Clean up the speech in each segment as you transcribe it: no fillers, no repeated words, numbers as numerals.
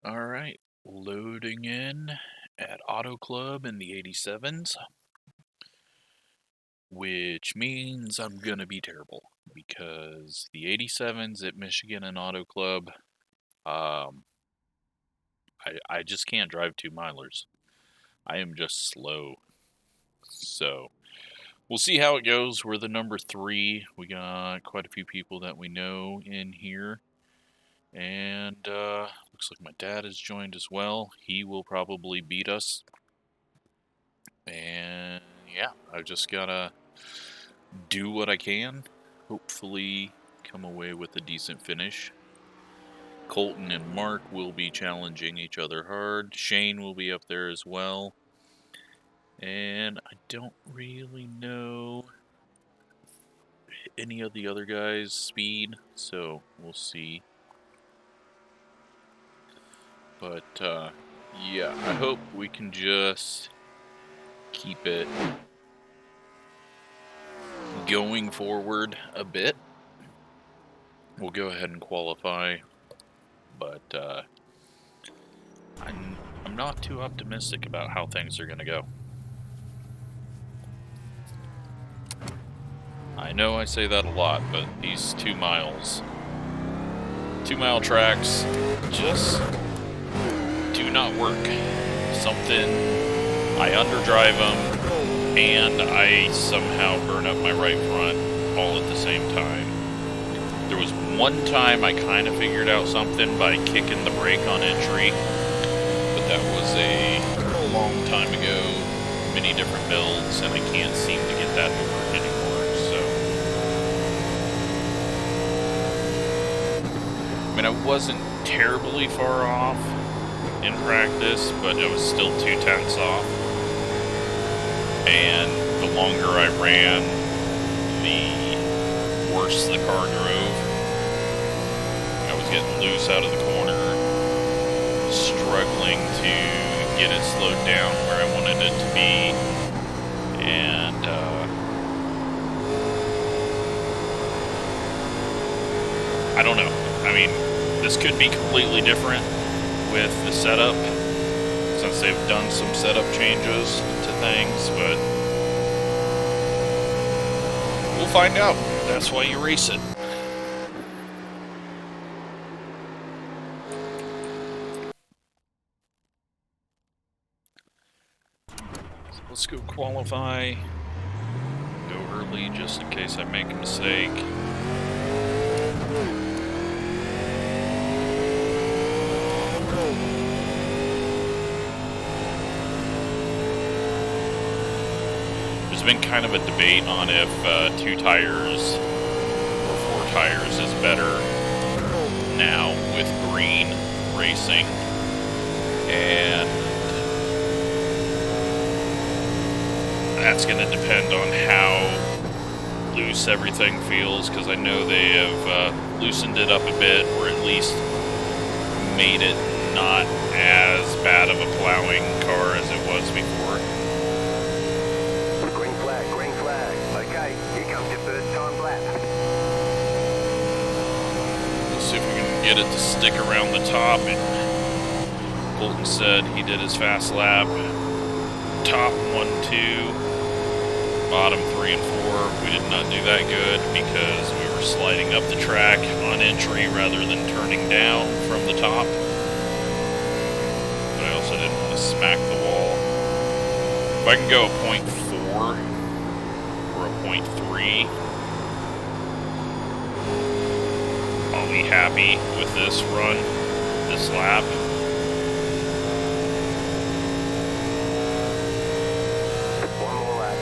All right, loading in at Auto Club in the 87s, which means I'm gonna be terrible because the 87s at Michigan and Auto Club, um, I just can't drive 2-milers. I am just slow. So we'll see how it goes. We're the number 3. We got quite a few people that we know in here. And looks like my dad has joined as well. He will probably beat us. And yeah, I've just gotta do what I can. Hopefully come away with a decent finish. Colton and Mark will be challenging each other hard. Shane will be up there as well. And I don't really know any of the other guys' speed, so we'll see. But yeah, I hope we can just keep it going forward a bit. We'll go ahead and qualify, but I'm not too optimistic about how things are going to go. I know I say that a lot, but these 2-mile tracks just do not work. I underdrive them, and I somehow burn up my right front all at the same time. There was one time I kind of figured out something by kicking the brake on entry, but that was a long time ago, many different builds, and I can't seem to get that to work anymore, so. I mean, I wasn't terribly far off in practice, but I was still 2/10 off. And the longer I ran, the worse the car drove. I was getting loose out of the corner, struggling to get it slowed down where I wanted it to be, and I don't know. I mean, this could be completely different with the setup, since they've done some setup changes to things, but we'll find out. That's why you race it. So let's go qualify. Go early just in case I make a mistake. There's been kind of a debate on if 2 tires or 4 tires is better now with green racing, and that's going to depend on how loose everything feels, because I know they have loosened it up a bit, or at least made it not as bad of a plowing car as it was before. Green flag. Okay, here comes your first time lap. Let's see if we can get it to stick around the top. Colton said he did his fast lap. Top 1, 2, bottom 3 and 4. We did not do that good because we were sliding up the track on entry rather than turning down from the top. But I also didn't want to smack the wall. If I can go a 0.4 or a 0.3, I'll be happy with this run, this lap. One more lap.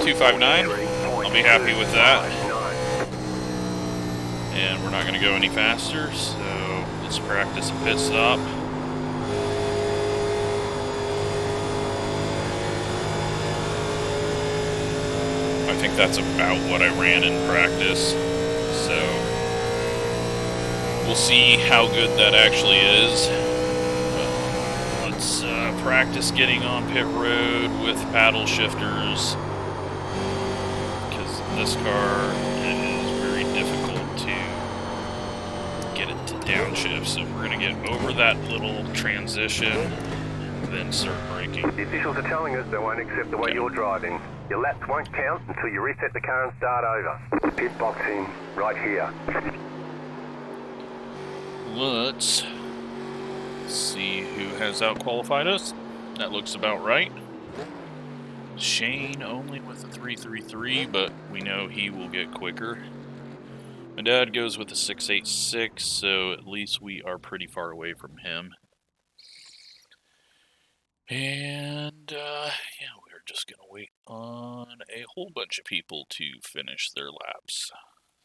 259, I'll be happy with that. And we're not going to go any faster, so let's practice a pit stop. I think that's about what I ran in practice, so we'll see how good that actually is. But let's practice getting on pit road with paddle shifters, because this car is very difficult to get it to downshift. So we're going to get over that little transition, then start braking. The officials are telling us they won't accept the way you're driving. Your laps won't count until you reset the car and start over. Pit boxing right here. Let's see who has outqualified us. That looks about right. Shane only with a 333, but we know he will get quicker. My dad goes with a 686, so at least we are pretty far away from him. And, yeah, we're just going to wait on a whole bunch of people to finish their laps.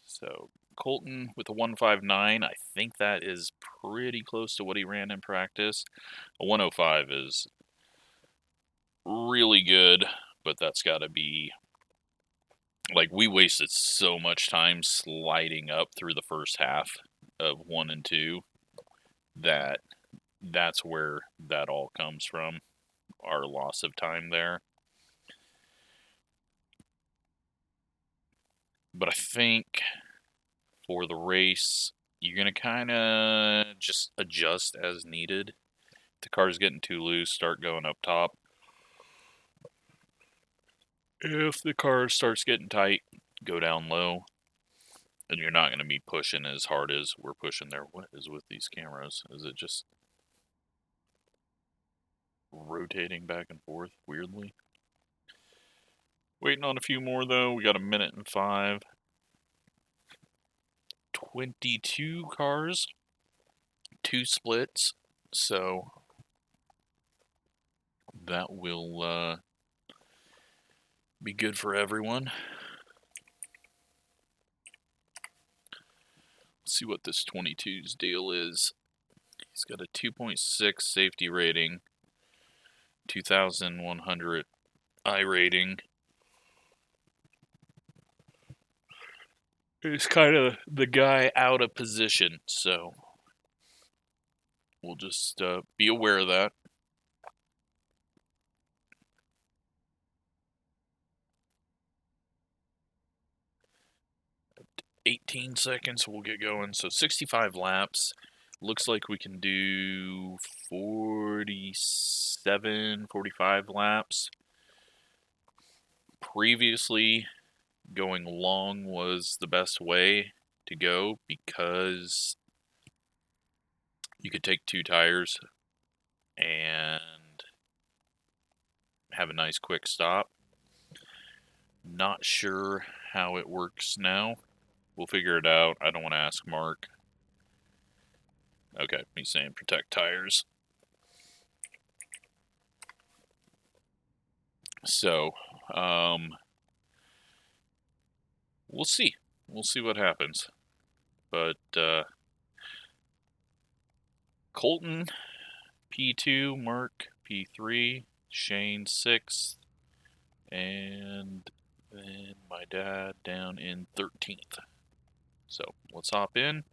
So, Colton with a 159, I think that is pretty close to what he ran in practice. A 105 is really good, but that's got to be, like, we wasted so much time sliding up through the first half of 1 and 2 that that's where that all comes from, our loss of time there. But I think for the race, you're going to kind of just adjust as needed. If the car's getting too loose, start going up top. If the car starts getting tight, go down low. And you're not going to be pushing as hard as we're pushing there. What is with these cameras? Is it just rotating back and forth weirdly? Waiting on a few more though. We got 1 minute and 5. 22 cars. 2 splits. So that will be good for everyone. Let's see what this 22's deal is. He's got a 2.6 safety rating, 2,100 I rating. He's kind of the guy out of position, so we'll just be aware of that. 18 seconds, we'll get going. So 65 laps. Looks like we can do 47, 45 laps. Previously, going long was the best way to go because you could take 2 tires and have a nice quick stop. Not sure how it works now. We'll figure it out. I don't want to ask Mark. Okay, he's saying protect tires. So, we'll see. We'll see what happens. But, Colton, P2, Mark, P3, Shane, 6th, and then my dad down in 13th. So, let's hop in.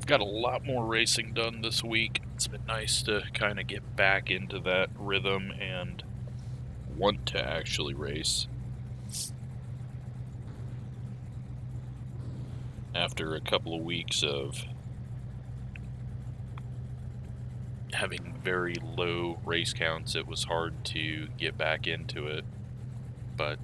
Got a lot more racing done this week. It's been nice to kind of get back into that rhythm and want to actually race. After a couple of weeks of having very low race counts, it was hard to get back into it. But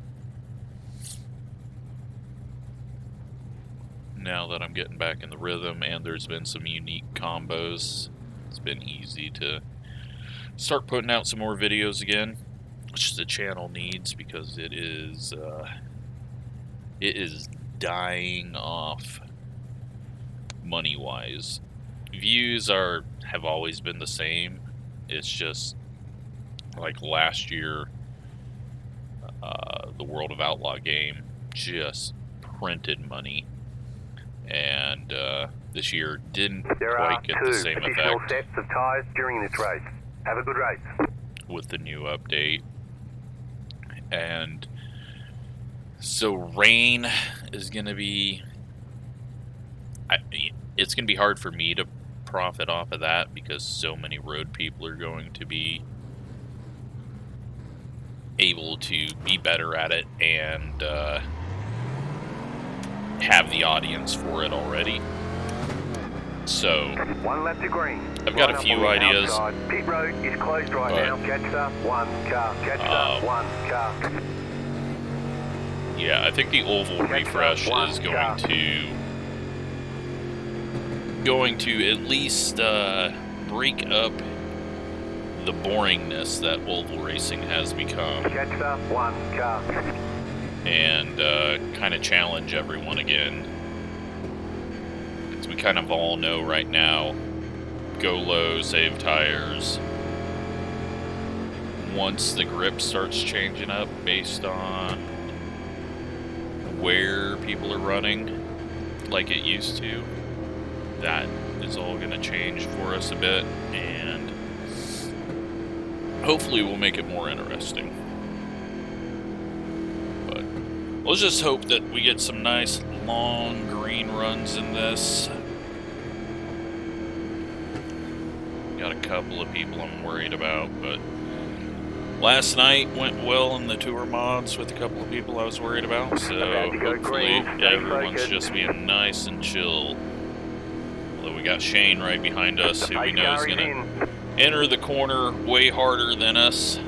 now that I'm getting back in the rhythm and there's been some unique combos, it's been easy to start putting out some more videos again, which the channel needs because it is dying off money-wise. Views have always been the same. It's just like last year, the World of Outlaw game just printed money, and this year didn't quite get the same effect. There are 2 additional sets of tires during this race. Have a good race. With the new update. And so rain is going to be... it's going to be hard for me to profit off of that because so many road people are going to be able to be better at it and have the audience for it already. So, One lap to green. I've got a few ideas. Outside. Pit road is closed right now. Catch up, one car. Catch up, one car. Yeah, I think the oval refresh is going to at least break up the boringness that oval racing has become. Catch up, one car. And kind of challenge everyone again. Because we kind of all know right now, go low, save tires. Once the grip starts changing up based on where people are running, like it used to, that is all going to change for us a bit, and hopefully we'll make it more interesting. But let's just hope that we get some nice long green runs in this. Got a couple of people I'm worried about, but last night went well in the tour mods with a couple of people I was worried about, so hopefully everyone's just being nice and chill. Although we got Shane right behind us, who we know is going to enter the corner way harder than us.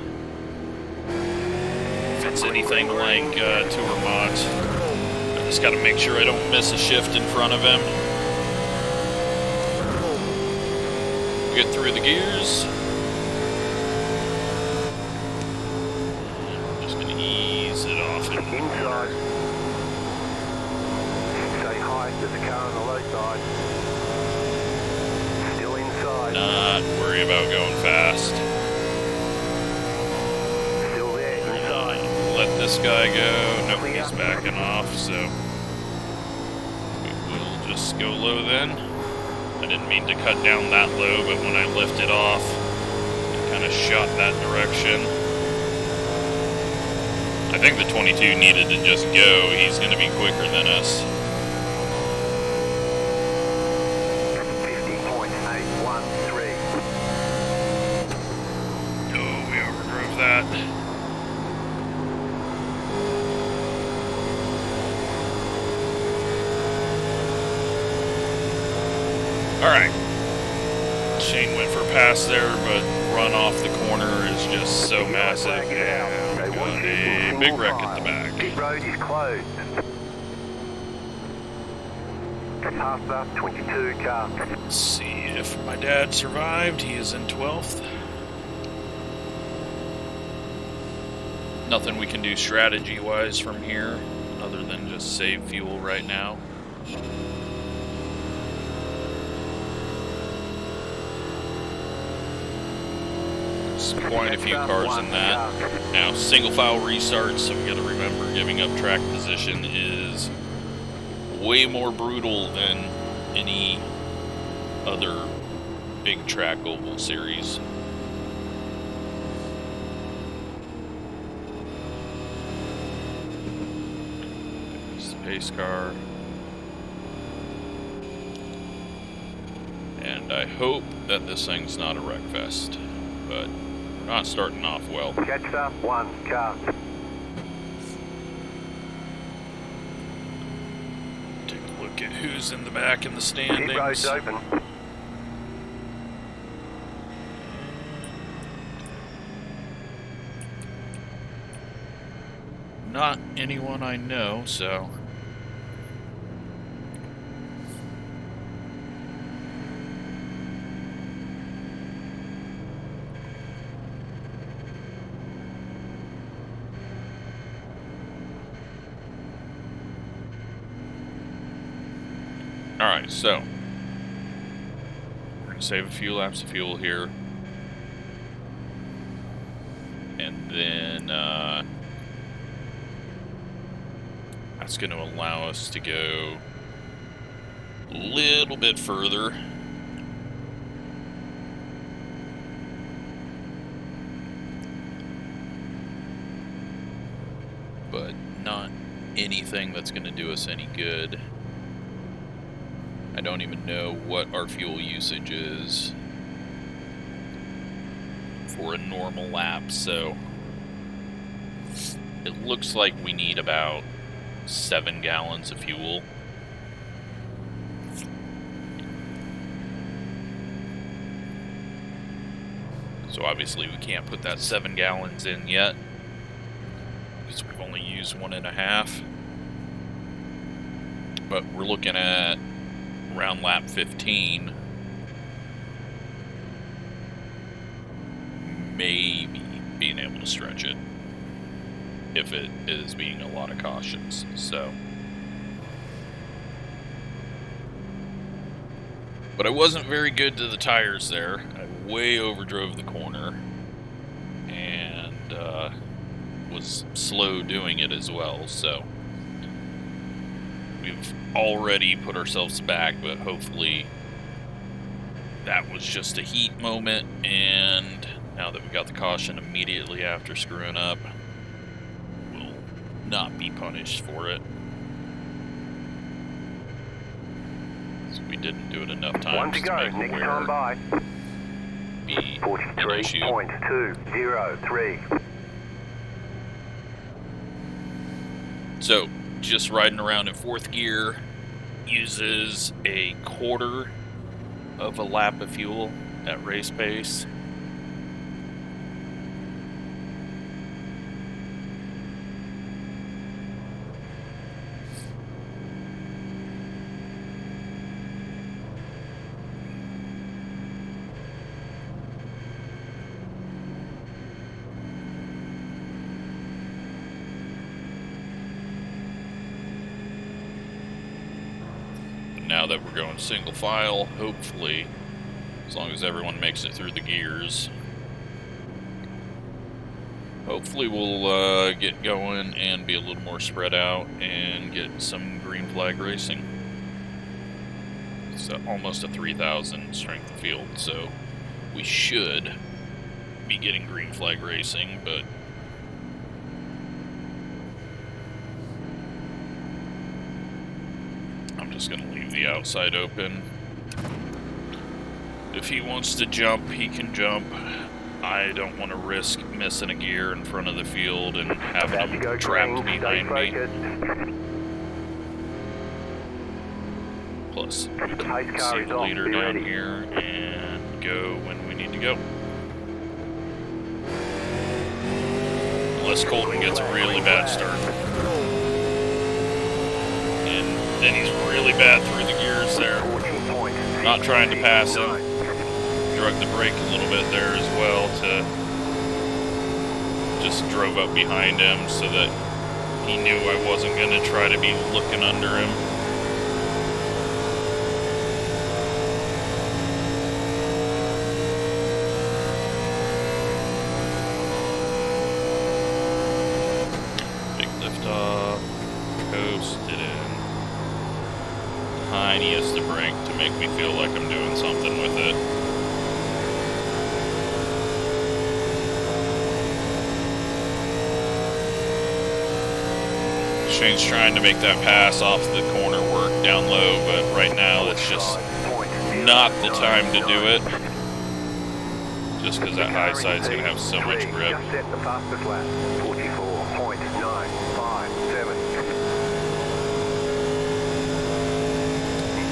If it's anything like tour mods, I just got to make sure I don't miss a shift in front of him. Get through the gears. Just going to ease it off in inside. Say hi to the car on the low side. Still inside. Not worry about going fast. Still there, inside. Let this guy go. Nope, he's backing off, so we will just go low then. I didn't mean to cut down that low, but when I lifted off, it kind of shot that direction. I think the 22 needed to just go. He's going to be quicker than us. 50.813. Oh, we overdrove that. Alright. Shane went for a pass there, but run off the corner is just so massive. And got a big wreck at the back. Pit road is closed. Pass up, 22 car. Let's see if my dad survived. He is in 12th. Nothing we can do strategy-wise from here, other than just save fuel right now. Quite a few cars in that. Now, single file restarts, so we gotta remember giving up track position is way more brutal than any other big track oval series. There's the pace car. And I hope that this thing's not a wreck fest, but not starting off well. Catch up, one car. Take a look at who's in the back in the standings. Pit road's open. Not anyone I know, so. Alright, so we're going to save a few laps of fuel here. And then that's going to allow us to go a little bit further. But not anything that's going to do us any good. I don't even know what our fuel usage is for a normal lap, so it looks like we need about 7 gallons of fuel. So obviously we can't put that 7 gallons in yet, because we've only used 1.5. But we're looking at around lap 15, maybe being able to stretch it, if it is being a lot of cautions. So, but I wasn't very good to the tires there. I way overdrove the corner and was slow doing it as well. So we've already put ourselves back, but hopefully that was just a heat moment, and now that we got the caution immediately after screwing up, we'll not be punished for it. So we didn't do it enough times. One to go, next time by. Be an issue. 43.203. So, just riding around in 4th gear uses a quarter of a lap of fuel at race pace. Now that we're going single file, hopefully, as long as everyone makes it through the gears, hopefully we'll get going and be a little more spread out and get some green flag racing. It's almost a 3,000 strength of field, so we should be getting green flag racing, but I'm just going to leave the outside open. If he wants to jump, he can jump. I don't want to risk missing a gear in front of the field and having him trapped behind me. Plus, we can see the leader down here and go when we need to go. Unless Colton gets a really bad start. And then he's really bad through the gears there. Not trying to pass him. Drug the brake a little bit there as well to just drove up behind him so that he knew I wasn't going to try to be looking under him. Big lift off, coasted in. Tiniest of brake to make me feel like I'm doing something with it. Shane's trying to make that pass off the corner work down low, but right now it's just not the time to do it. Just because that high side's going to have so much grip.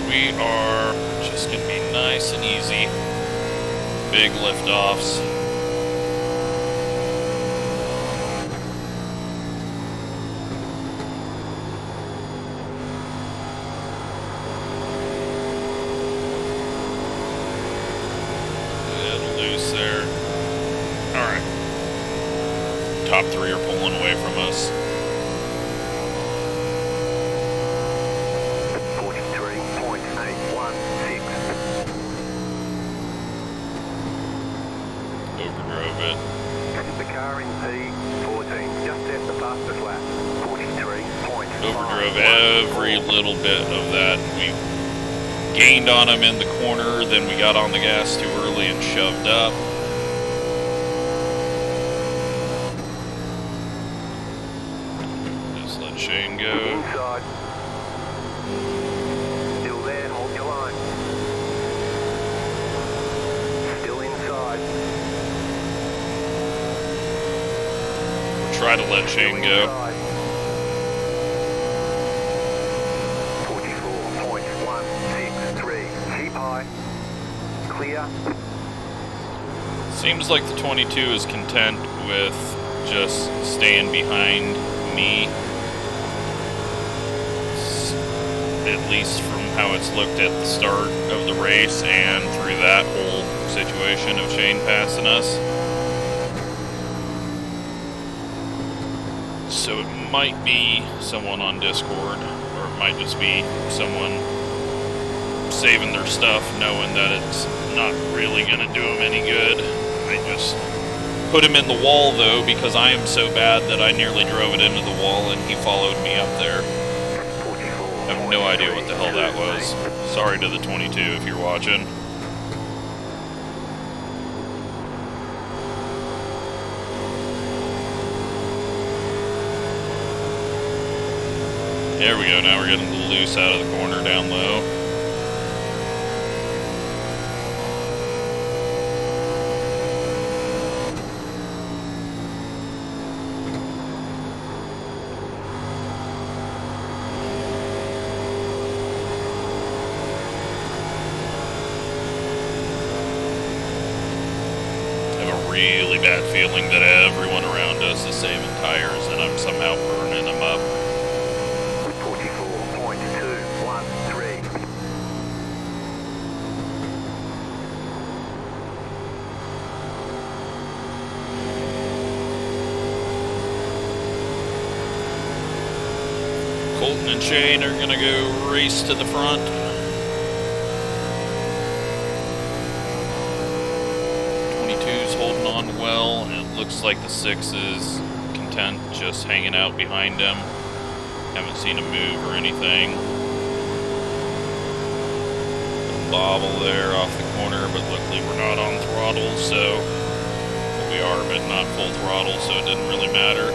We are just going to be nice and easy. Big lift-offs. Top three are pulling away from us. 43.816. Overdrove it. The car in P14 just set the fastest lap. 43.5. Overdrove every little bit of that. We gained on him in the corner, then we got on the gas too early and shoved up. Shane go. Inside. Still there, hold your line. Still inside. We're try to let Shane go. 44.163. Keep high. Clear. Seems like the 22 is content with just staying behind me. At least from how it's looked at the start of the race and through that whole situation of Shane passing us. So it might be someone on Discord, or it might just be someone saving their stuff knowing that it's not really going to do them any good. I just put him in the wall though, because I am so bad that I nearly drove it into the wall and he followed me up there. I have no idea what the hell that was. Sorry to the 22 if you're watching. There we go, now we're getting a little loose out of the corner down low. Really bad feeling that everyone around us is saving tires and I'm somehow burning them up. 44.213. Colton and Shane are gonna go race to the front. 22's holding on well, and it looks like the 6 is content just hanging out behind him. Haven't seen him move or anything. Bobble there off the corner, but luckily we're not on throttle, so we are, but not full throttle, so it didn't really matter.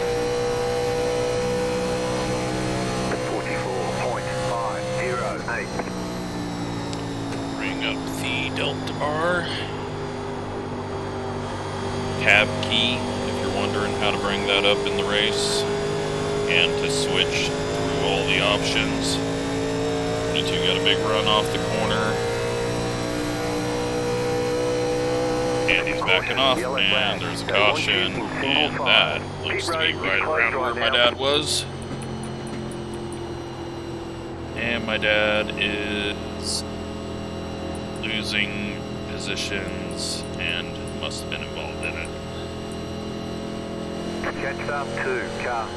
44.508. Bring up the delta bar. Cab key, if you're wondering how to bring that up in the race, and to switch through all the options. 22 got a big run off the corner, and he's backing off, and there's a caution, and that looks to be right around where my dad was. And my dad is losing positions and must have been involved in it. Catch up 2, car.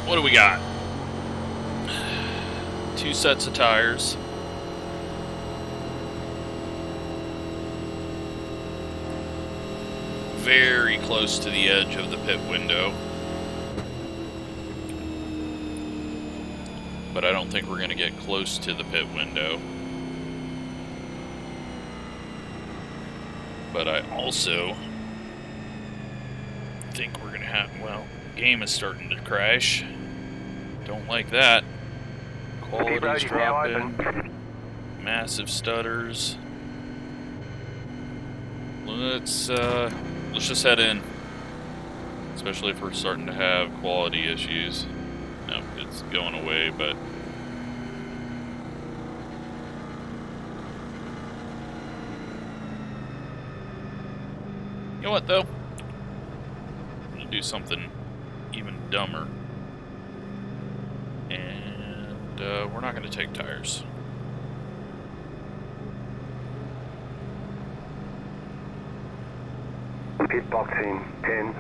What do we got? 2 sets of tires. Very close to the edge of the pit window. But I don't think we're going to get close to the pit window. But I also think we're going to have, well, the game is starting to crash. Don't like that. Quality's dropping. Massive stutters. Let's just head in. Especially if we're starting to have quality issues. No, it's going away, but you know what though? I'm gonna do something even dumber. And we're not gonna take tires. Pit boxing 10.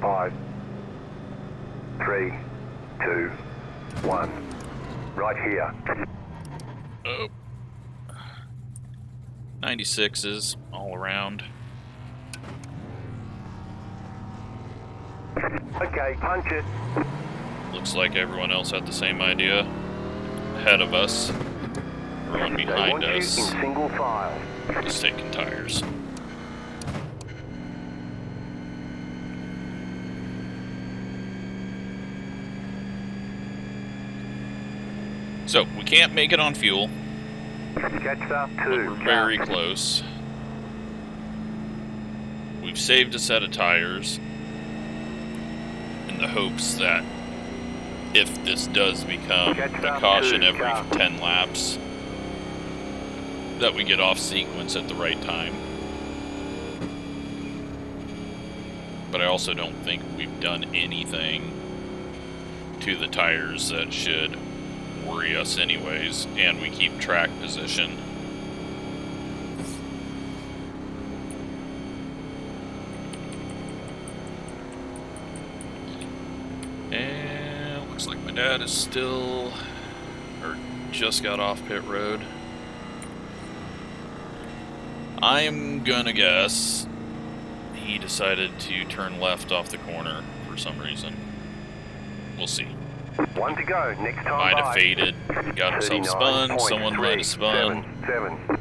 5, 3, 2, 1. Right here. Oh. 96s all around. Okay, punch it. Looks like everyone else had the same idea. Ahead of us. Everyone behind us. In single file. Just taking tires. So, we can't make it on fuel. Catch up But 2. we're very close. We've saved a set of tires in the hopes that if this does become a caution every 10 laps, that we get off sequence at the right time. But I also don't think we've done anything to the tires that should worry us anyways, and we keep track position. And looks like my dad is still, or just got off pit road. I'm gonna guess he decided to turn left off the corner for some reason. We'll see. 1 to go. Next time. Might have faded, got himself spun, someone might have spun. 7.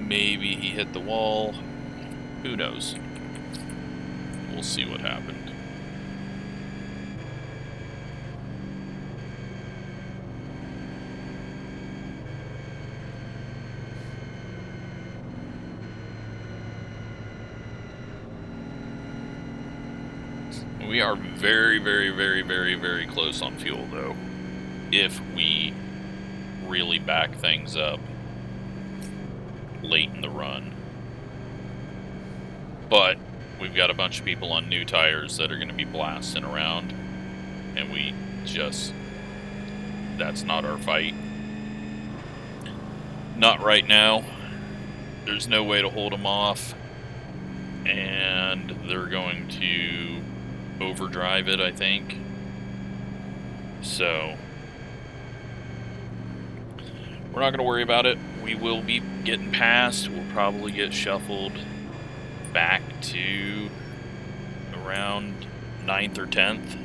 Maybe he hit the wall. Who knows? We'll see what happened. We are very, very, very, very, very close on fuel, though, if we really back things up late in the run. But we've got a bunch of people on new tires that are going to be blasting around, and we just, that's not our fight. Not right now. There's no way to hold them off, and they're going to overdrive it, I think. So we're not going to worry about it. We will be getting past. We'll probably get shuffled back to around 9th or 10th.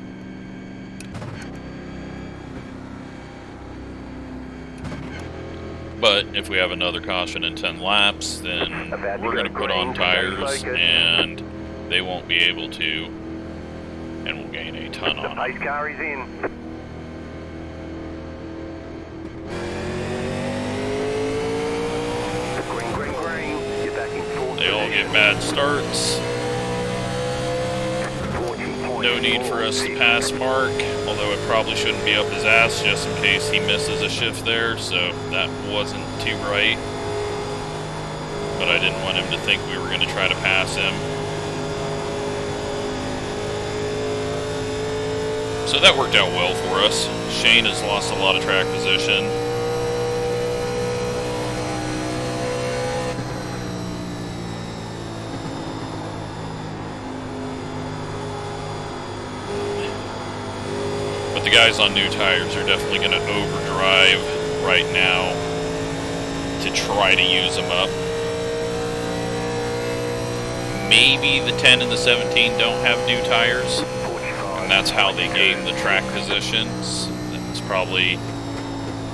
But if we have another caution in 10 laps, then we're going to put on tires and they won't be able to, and we'll gain a ton on The pace car is in. Green, green, green. You're back in fourth. They all get bad starts. No need for us to pass Mark, although it probably shouldn't be up his ass just in case he misses a shift there, so that wasn't too right. But I didn't want him to think we were going to try to pass him. So that worked out well for us. Shane has lost a lot of track position. But the guys on new tires are definitely going to overdrive right now to try to use them up. Maybe the 10 and the 17 don't have new tires, and that's how they gain the track positions. That's probably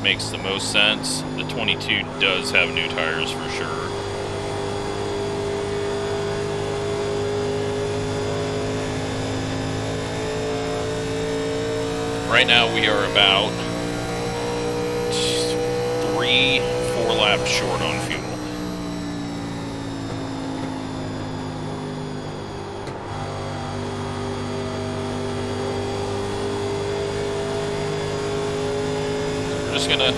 makes the most sense. The 22 does have new tires for sure. Right now we are about 3-4 laps short on fuel. We're just gonna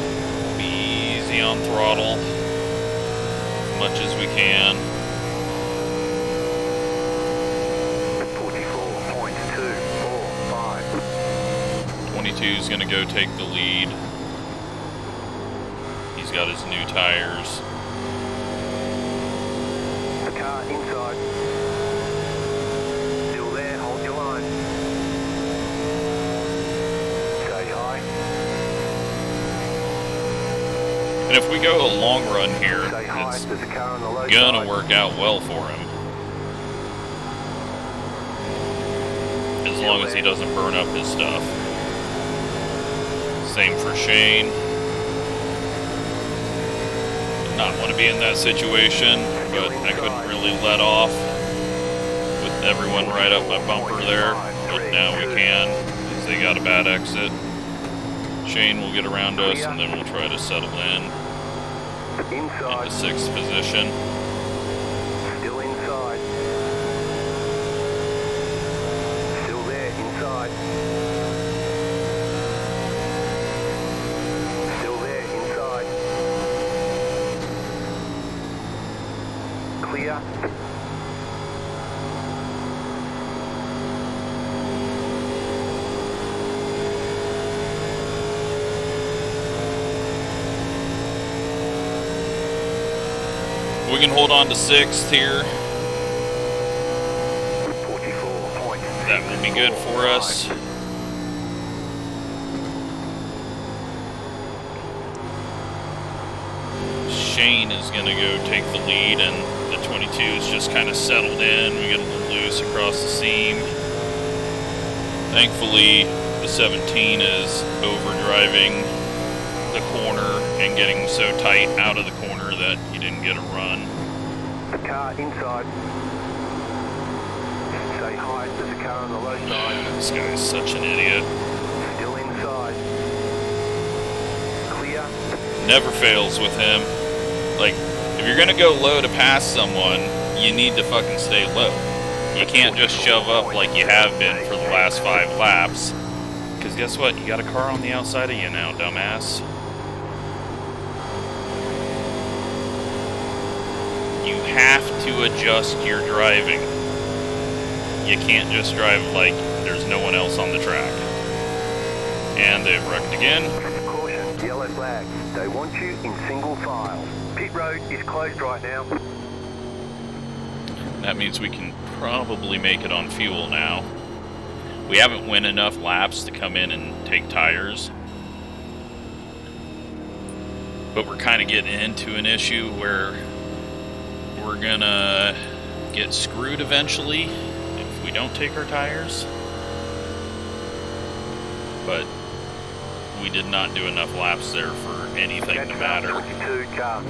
be easy on throttle as much as we can. 22 is going to go take the lead. He's got his new tires. The car inside. Still there, hold your line. Say hi. And if we go a long run here, Say hi. it's There's a car on the low gonna side. work out well for him. As long as he doesn't burn up his stuff. Same for Shane. Did not want to be in that situation, but I couldn't really let off with everyone right up my bumper there. But now we can, because they got a bad exit. Shane will get around us, and then we'll try to settle in Inside. into 6th position. Still inside. Still there, inside. Still there, inside. Clear. We can hold on to 6th here. 44 points. That will be good for us. Shane is going to go take the lead, and the 22 is just kind of settled in. We get a little loose across the seam. Thankfully, the 17 is overdriving the corner and getting so tight out of the corner that he didn't get a run. The car inside. Stay high, there's a car on the low side. This guy is such an idiot. Still inside. Clear. Never fails with him. Like, if you're gonna go low to pass someone, you need to fucking stay low. You can't just shove up like you have been for the last 5 laps. Because guess what? You got a car on the outside of you now, dumbass. You have to adjust your driving. You can't just drive like there's no one else on the track. And they've wrecked again. Caution, yellow flag. They want you in single file. Pit road is closed right now. That means we can probably make it on fuel now. We haven't won enough laps to come in and take tires. But we're kind of getting into an issue where we're gonna get screwed eventually if we don't take our tires. But we did not do enough laps there for anything to matter. 22 car.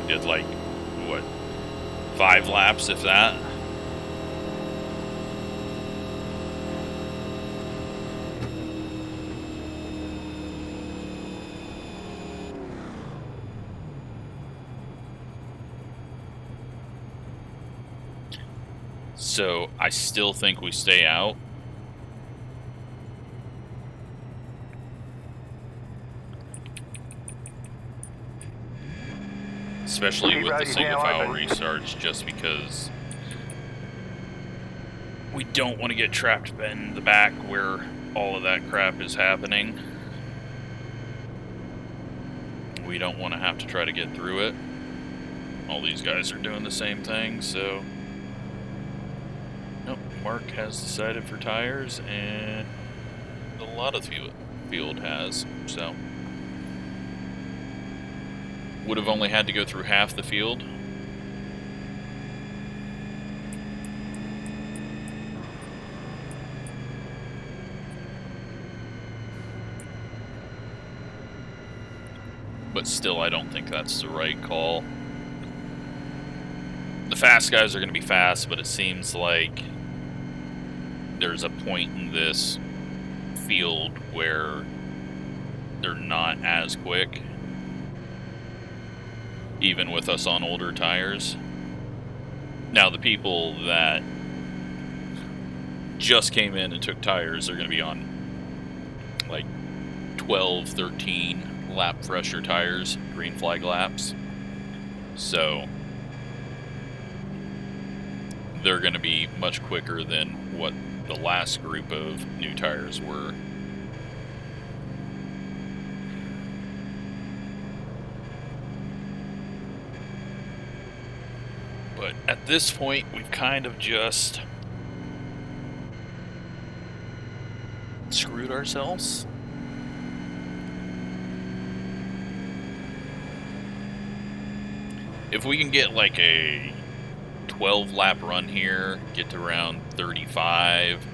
We did like, what, 5 laps if that? So I still think we stay out. Especially with the single file restarts, just because we don't want to get trapped in the back where all of that crap is happening. We don't want to have to try to get through it. All these guys are doing the same thing, so... Nope, Mark has decided for tires, and a lot of the field has, so... Would have only had to go through half the field. But still, I don't think that's the right call. The fast guys are going to be fast, but it seems like there's a point in this field where they're not as quick, even with us on older tires. Now, the people that just came in and took tires are going to be on like 12, 13 lap fresher tires, green flag laps. So they're going to be much quicker than what the last group of new tires were. But at this point, we've kind of just screwed ourselves. If we can get like a 12 lap run here, get to around 35,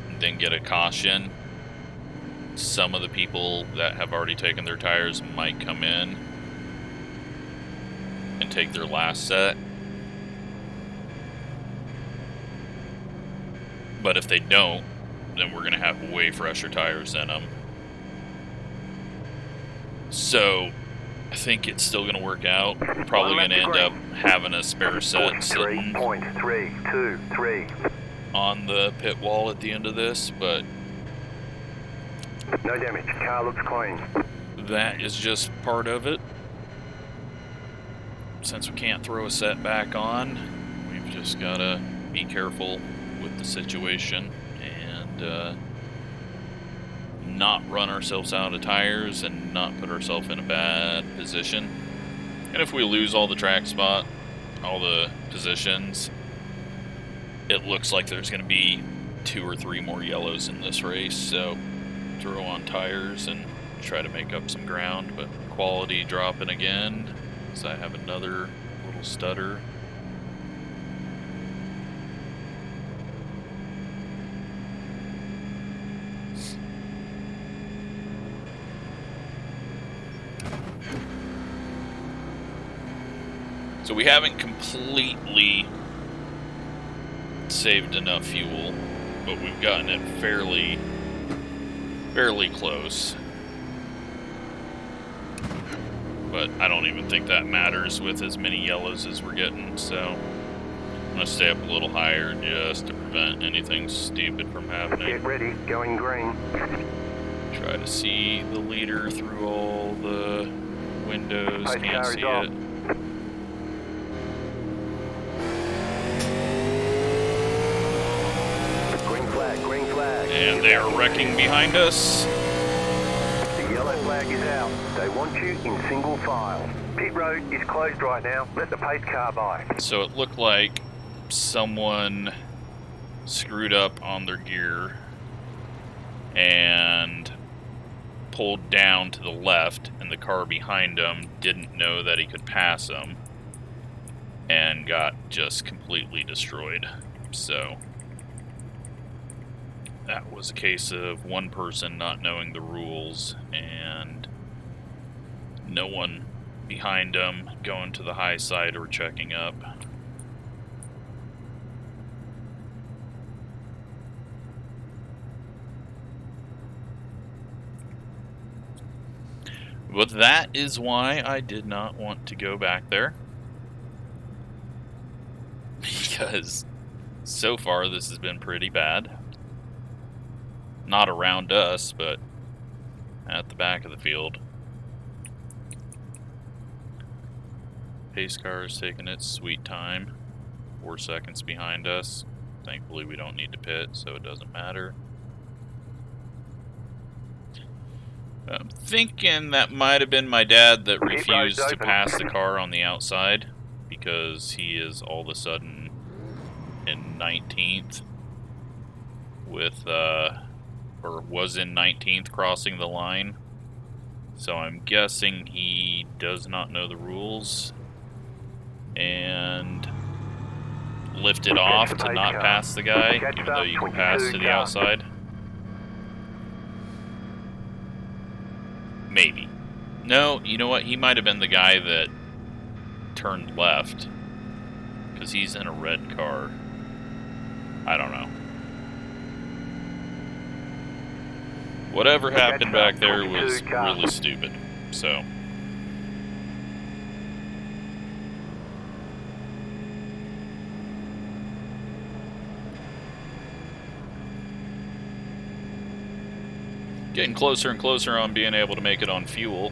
and then get a caution, some of the people that have already taken their tires might come in and take their last set. But if they don't, then we're going to have way fresher tires in them. So I think it's still going to work out. We're probably going to end up having a spare set sitting 43.323 on the pit wall at the end of this, but no damage. Car looks clean. that is just part of it. Since we can't throw a set back on, we've just got to be careful with the situation and not run ourselves out of tires and not put ourselves in a bad position. And if we lose all the track spot, all the positions, it looks like there's going to be 2 or 3 more yellows in this race, so throw on tires and try to make up some ground. But quality dropping again, so I have another little stutter. So we haven't completely saved enough fuel, but we've gotten it fairly close. But I don't even think that matters with as many yellows as we're getting, so I'm gonna stay up a little higher just to prevent anything stupid from happening. Get ready, going green. Try to see the leader through all the windows, can't see it. Green flag. And they are wrecking behind us. The yellow flag is out. They want you in single file. Pit road is closed right now. Let the pace car by. So it looked like someone screwed up on their gear and pulled down to the left, and the car behind him didn't know that he could pass him and got just completely destroyed. So that was a case of one person not knowing the rules and no one behind them going to the high side or checking up. But that is why I did not want to go back there. Because so far this has been pretty bad. Not around us, but at the back of the field. Pace car is taking its sweet time. 4 seconds behind us. Thankfully we don't need to pit, so it doesn't matter. I'm thinking that might have been my dad that refused to pass the car on the outside because he is all of a sudden in 19th with, or was in 19th crossing the line. So I'm guessing he does not know the rules and lifted off to not pass the guy, even though you can pass to the outside. Maybe. No, you know what? He might have been the guy that turned left because he's in a red car. I don't know. Whatever happened back there was really stupid. So getting closer and closer on being able to make it on fuel.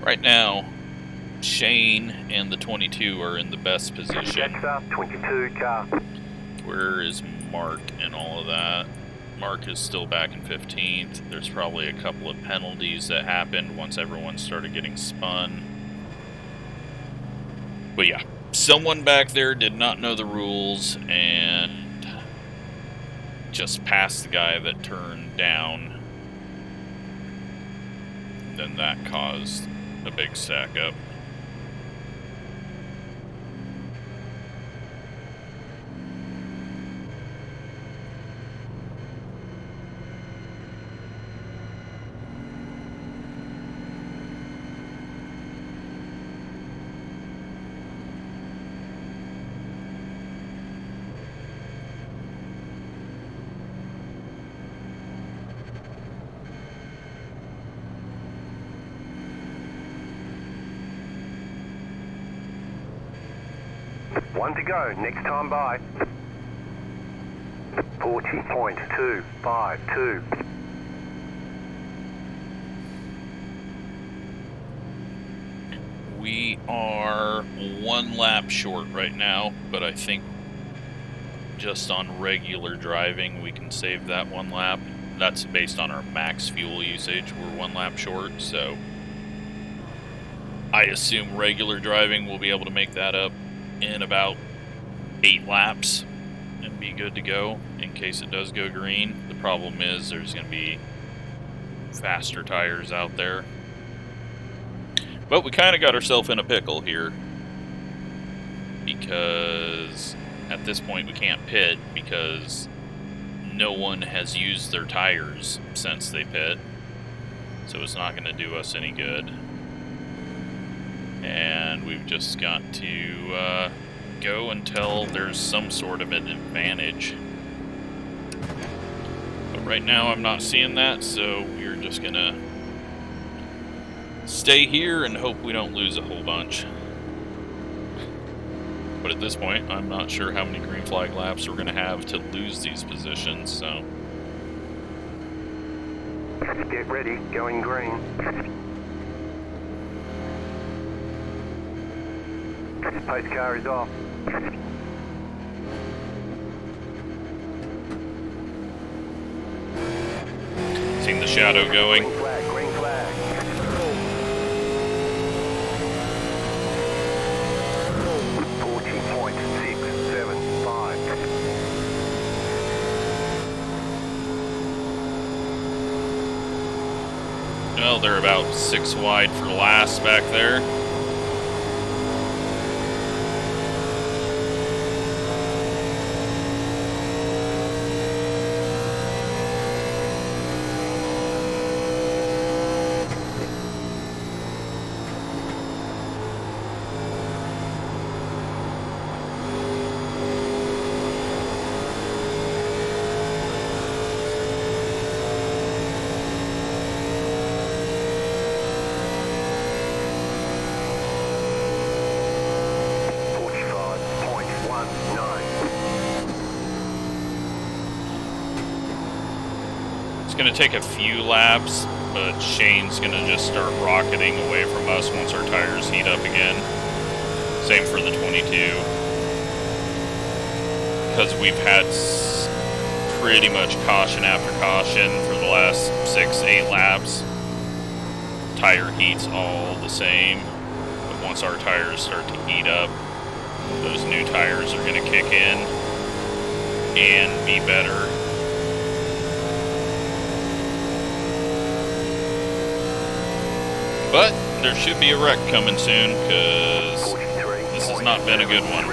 Right now, Shane and the 22 are in the best position. 22 car. Where is Mark and all of that? Mark is still back in 15th. There's probably a couple of penalties that happened once everyone started getting spun. But yeah, someone back there did not know the rules and just passed the guy that turned down. Then that caused a big stack up. One to go, next time by. 40.252. We are 1 lap short right now, but I think just on regular driving we can save that 1 lap. That's based on our max fuel usage. We're 1 lap short, so I assume regular driving we'll be able to make that up in about 8 laps and be good to go in case it does go green. The problem is there's going to be faster tires out there. But we kind of got ourselves in a pickle here because at this point we can't pit because no one has used their tires since they pit. So it's not going to do us any good. And we've just got to go until there's some sort of an advantage. But right now I'm not seeing that, so we're just going to stay here and hope we don't lose a whole bunch. But at this point, I'm not sure how many green flag laps we're going to have to lose these positions, so. Get ready, going green. Pace car is off. Seeing the shadow going. Green flag, green flag. Well, they're about 6 wide for last back there. It's going to take a few laps, but Shane's going to just start rocketing away from us once our tires heat up again. Same for the 22. Because we've had pretty much caution after caution for the last 6-8 laps. Tire heat's all the same, but once our tires start to heat up, those new tires are going to kick in and be better. But there should be a wreck coming soon, because this has not been a good one.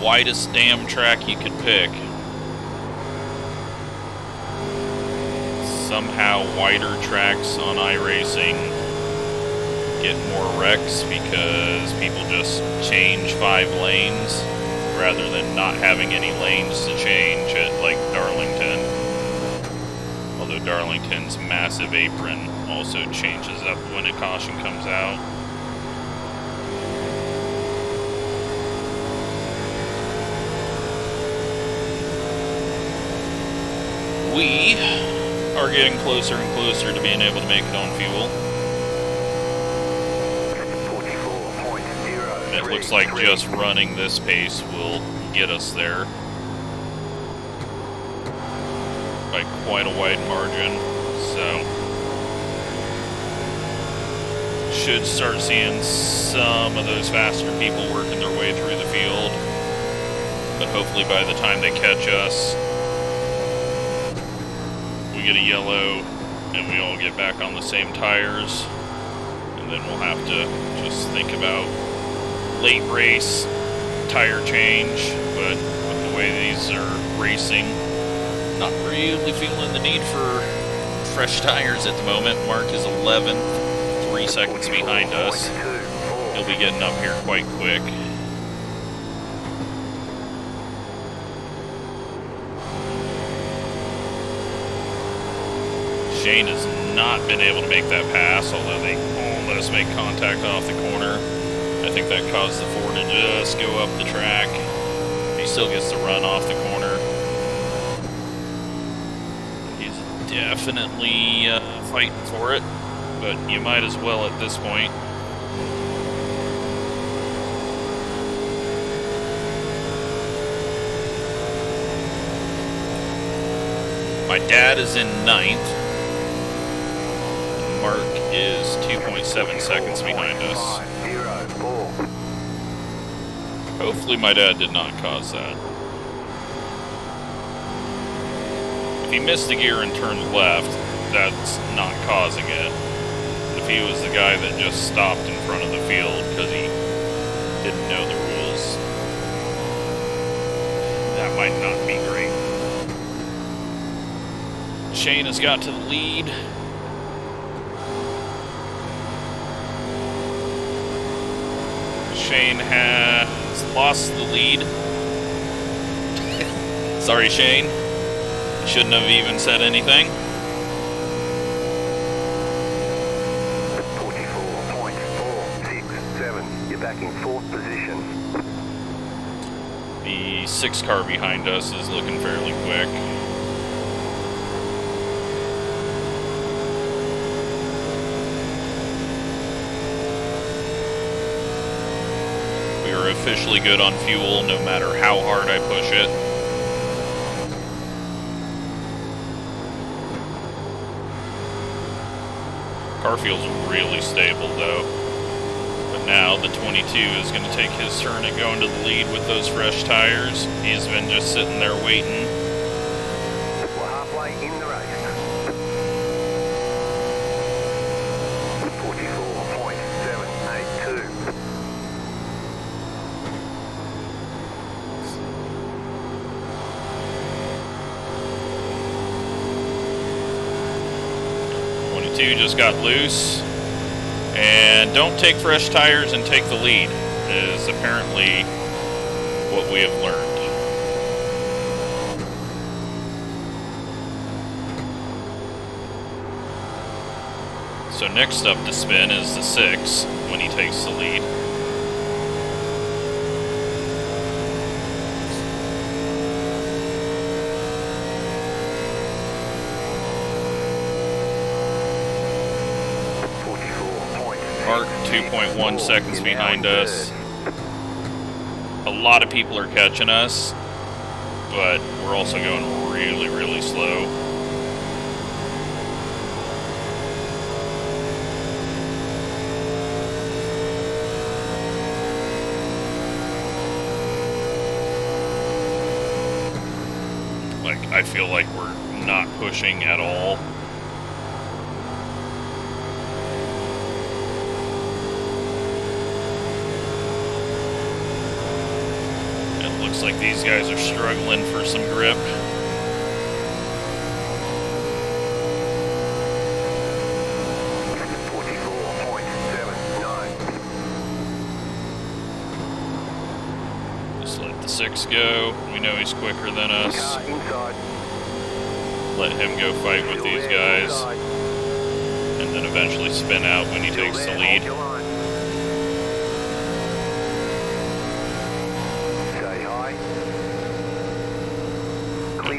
Widest damn track you could pick. Somehow wider tracks on iRacing get more wrecks because people just change 5 lanes rather than not having any lanes to change at like Darlington. Although Darlington's massive apron also changes up when a caution comes out. We are getting closer and closer to being able to make it on fuel. And it looks like just running this pace will get us there by quite a wide margin. So should start seeing some of those faster people working their way through the field. But hopefully by the time they catch us, we get a yellow and we all get back on the same tires. And then we'll have to just think about late race tire change. But with the way these are racing, not really feeling the need for fresh tires at the moment. Mark is 11th. 3 seconds behind us. He'll be getting up here quite quick. Shane has not been able to make that pass, although they almost make contact off the corner. I think that caused the 4 to just go up the track. He still gets to run off the corner. He's definitely fighting for it, but you might as well at this point. My dad is in 9th. Mark is 2.7 seconds behind us. Hopefully my dad did not cause that. If he missed the gear and turned left, that's not causing it. If he was the guy that just stopped in front of the field because he didn't know the rules, that might not be great. Shane has got to the lead. Shane has lost the lead. Sorry, Shane. Shouldn't have even said anything. 44.467. You're back in 4th position. The 6 car behind us is looking fairly quick. We are officially good on fuel no matter how hard I push it. Car feels really stable though. But now the 22 is going to take his turn at going to the lead with those fresh tires. He's been just sitting there waiting. We're halfway in the race. 44.782. Just got loose, and don't take fresh tires and take the lead is apparently what we have learned. So next up to spin is the 6 when he takes the lead. Mark 2.1 seconds behind us. A lot of people are catching us, but we're also going really, really slow. Like, I feel like we're not pushing at all. Looks like these guys are struggling for some grip. Just let the 6 go. We know he's quicker than us. Let him go fight with these guys. And then eventually spin out when he takes the lead.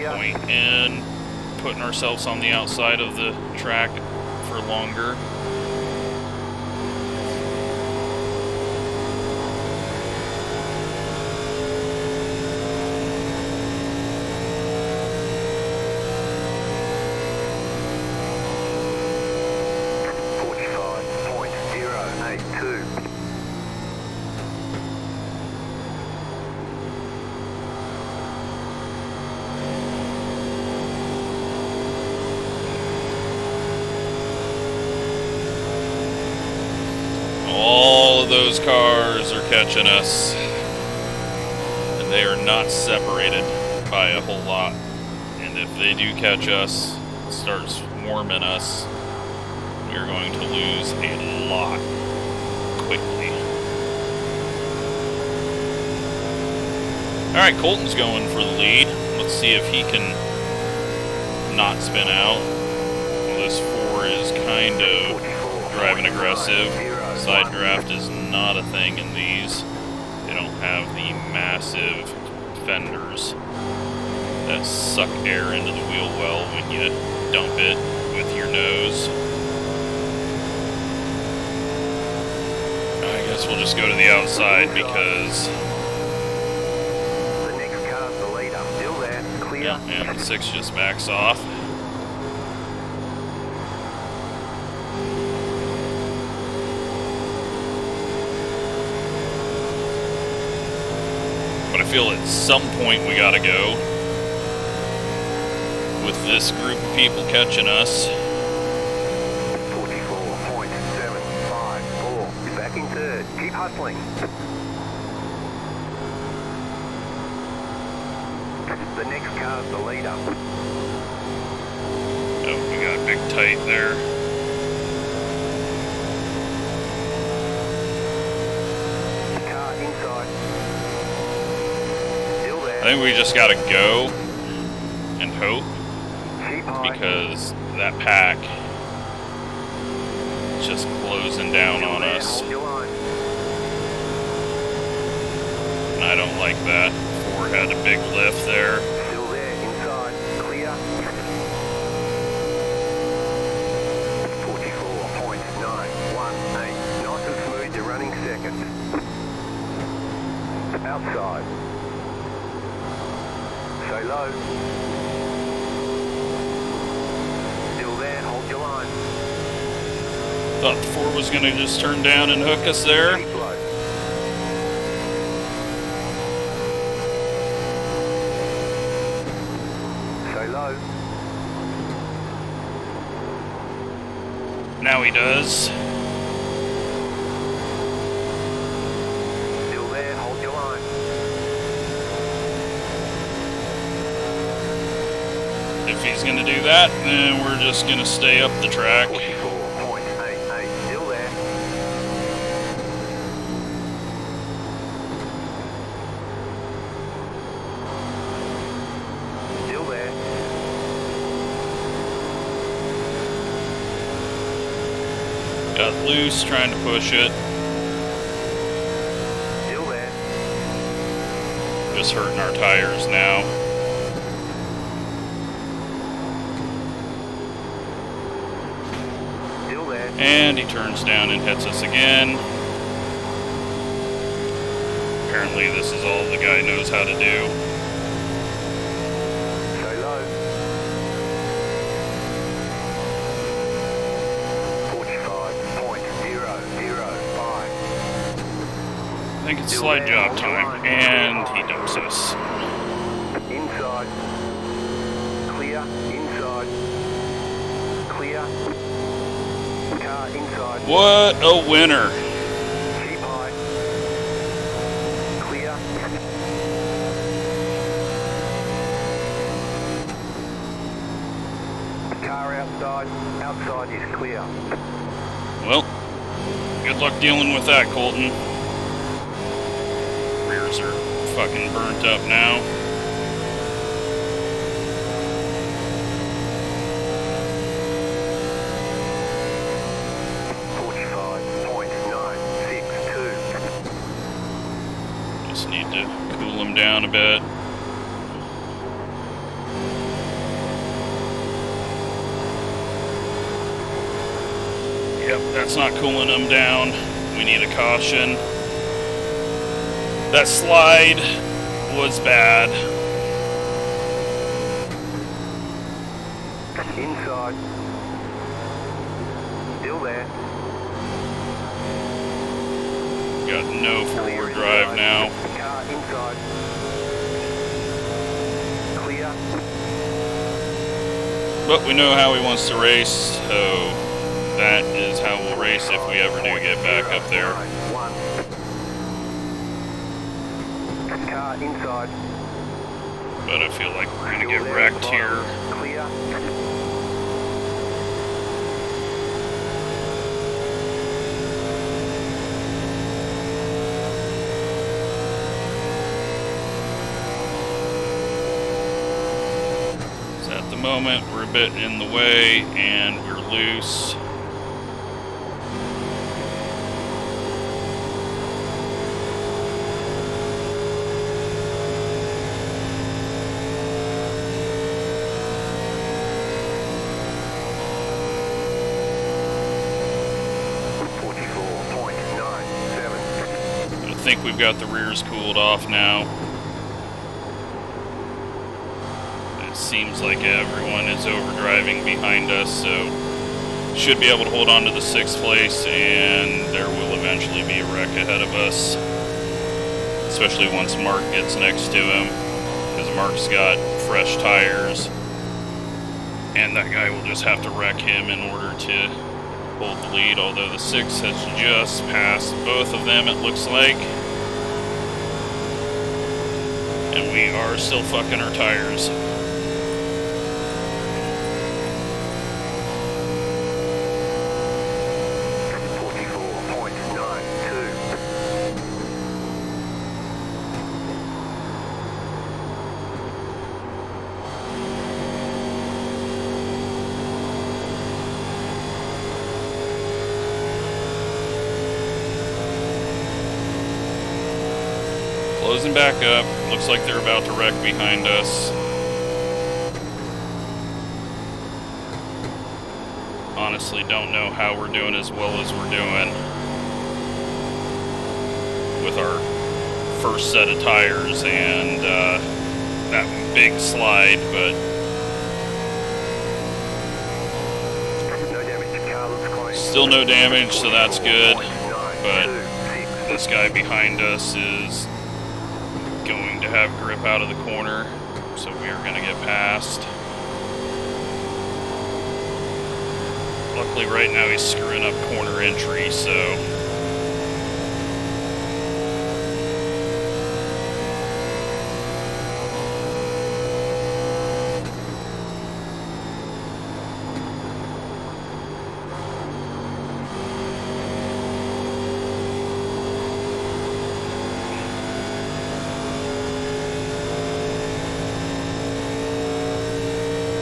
Point in putting ourselves on the outside of the track for longer. All of those cars are catching us, and they are not separated by a whole lot. And if they do catch us, start swarming us, we are going to lose a lot quickly. Alright, Colton's going for the lead. Let's see if he can not spin out. Well, this 4 is kind of driving aggressive. Side draft is not a thing in these. They don't have the massive fenders that suck air into the wheel well when you dump it with your nose. I guess we'll just go to the outside because... The next car's the leader. Still there. Clear. Yeah, and the 6 just backs off. But I feel at some point we gotta go. With this group of people catching us. 44.754. Back in third. Keep hustling. The next car's the leader. Oh, we got a big tight there. Car inside. Still there. I think we just gotta go and hope, Keep high. because that pack is just closing down Still on there. us. Hold your line. And I don't like that. Ford had a big lift there. Still there. Inside. Clear. 44.918. Nice and smooth. You're running second. Outside. Stay low. Still there. Hold your line. Thought the Ford was gonna just turn down and hook us there. Keep low. Stay low. Now he does. Still there. Hold your line. If he's gonna do that, then we're just gonna stay up the track. 44.88. Still there. Still there. Got loose, trying to push it. Still there. Just hurting our tires now. Still there. And he turns down and hits us again. Apparently this is all the guy knows how to do. Stay low. 45.005. I think it's slide job time. And he dumps us. Inside. Clear. Inside. Clear. Car inside. What a winner. Keep high. Clear. Car outside. Outside is clear. Well, good luck dealing with that, Colton. Rears are fucking burnt up now. Just need to cool them down a bit. Yep, that's not cooling them down. We need a caution. That slide was bad. Inside. Still there. Got no forward drive now. Car inside. Clear. But we know how he wants to race, so that is how we'll race if we ever do get back up there. Car inside. But I feel like we're gonna get wrecked here. Clear. So at the moment, we're a bit in the way and we're loose. think we've got the rears cooled off now. It seems like everyone is overdriving behind us, so should be able to hold on to the 6th place, and there will eventually be a wreck ahead of us. Especially once Mark gets next to him, because Mark's got fresh tires, and that guy will just have to wreck him in order to hold the lead, although the 6 has just passed both of them, it looks like. And we are still fucking our tires. Closing back up. Looks like they're about to wreck behind us. Honestly, don't know how we're doing as well as we're doing with our first set of tires and that big slide, but still no damage, so that's good. But this guy behind us is going to have grip out of the corner, so we are going to get past. Luckily right now he's screwing up corner entry, so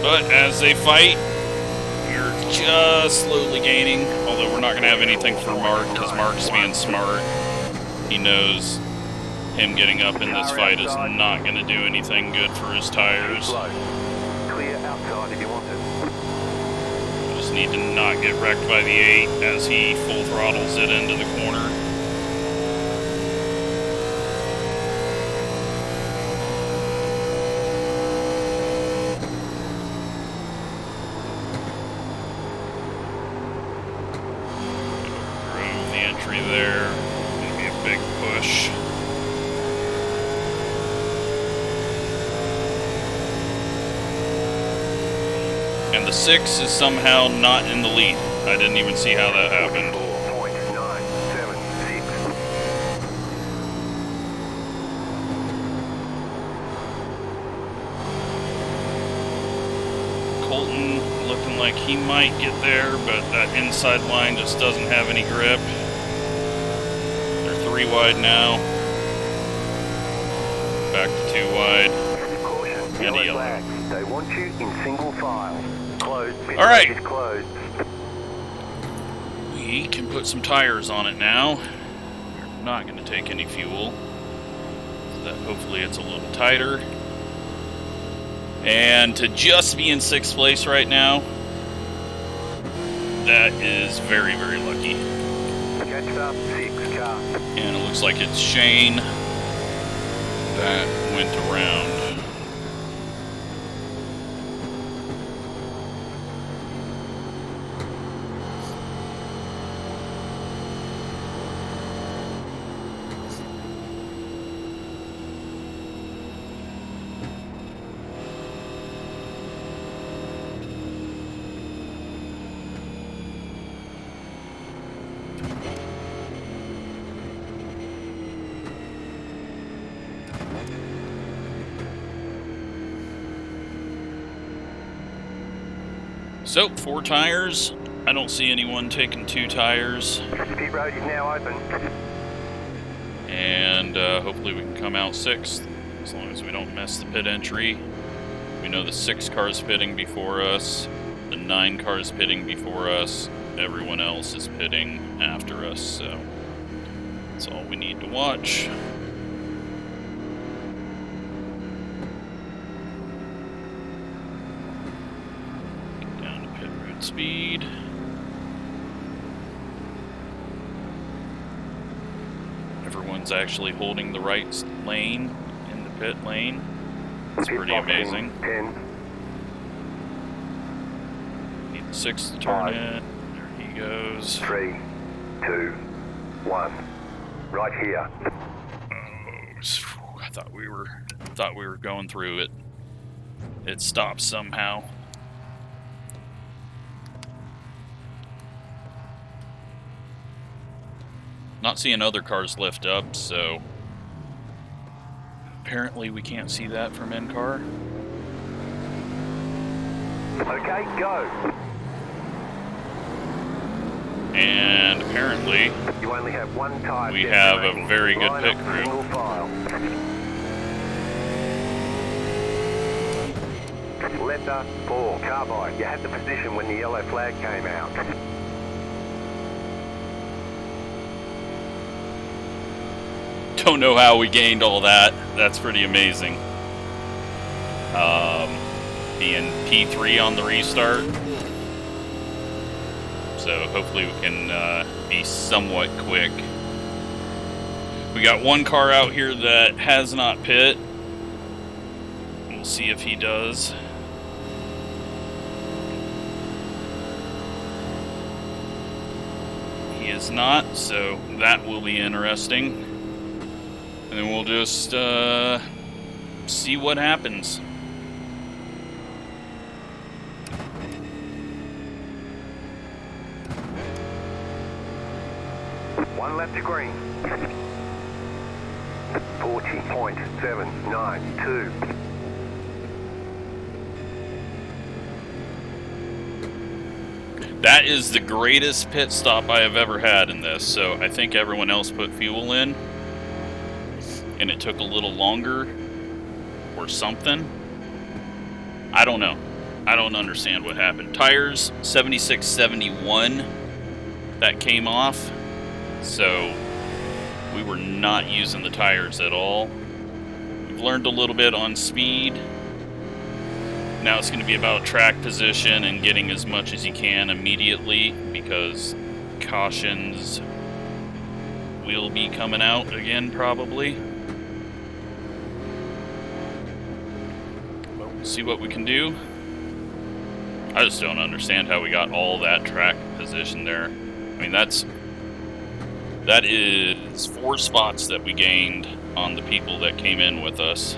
but as they fight, we're just slowly gaining, although we're not going to have anything for Mark, because Mark's being smart. He knows him getting up in this fight is not going to do anything good for his tires. Clear outside if you want to. We just need to not get wrecked by the 8 as he full throttles it into the corner. There, gonna be a big push. And the 6 is somehow not in the lead. I didn't even see how that happened. Colton looking like he might get there, but that inside line just doesn't have any grip. 3 wide now. Back to 2 wide. And a yellow. They want you in single file. Closed. All right. Closed. We can put some tires on it now. We're not going to take any fuel. So that hopefully it's a little tighter. And to just be in 6th place right now, that is very, very lucky. Catch up, 6 car. And it looks like it's Shane that went around. So, 4 tires. I don't see anyone taking 2 tires. Pit road is now open. And hopefully we can come out 6th, as long as we don't mess the pit entry. We know the 6 cars pitting before us, the 9 cars pitting before us, everyone else is pitting after us, so that's all we need to watch. Speed. everyone's actually holding the right lane in the pit lane. It's pretty amazing. 10. Need the 6 to turn in. There he goes. 3, 2, 1. Right here. I thought we were going through it. It stopped somehow. Not seeing other cars lift up, so apparently we can't see that from in-car. Okay, go. And apparently You only have one tire. we have a very good pit crew. Single file. Letter 4, carbide. You had the position when the yellow flag came out. Don't know how we gained all that. That's pretty amazing. Being P3 on the restart. So hopefully we can be somewhat quick. We got one car out here that has not pit. We'll see if he does. He is not, so that will be interesting. And then we'll just see what happens. One left to green. 40.792. That is the greatest pit stop I have ever had in this, so I think everyone else put fuel in, and it took a little longer, or something. I don't know. I don't understand what happened. Tires, 7671, that came off, so we were not using the tires at all. We've learned a little bit on speed. Now it's going to be about track position and getting as much as you can immediately, because cautions will be coming out again probably. But we'll see what we can do. I just don't understand how we got all that track position there. I mean, that is 4 spots that we gained on the people that came in with us.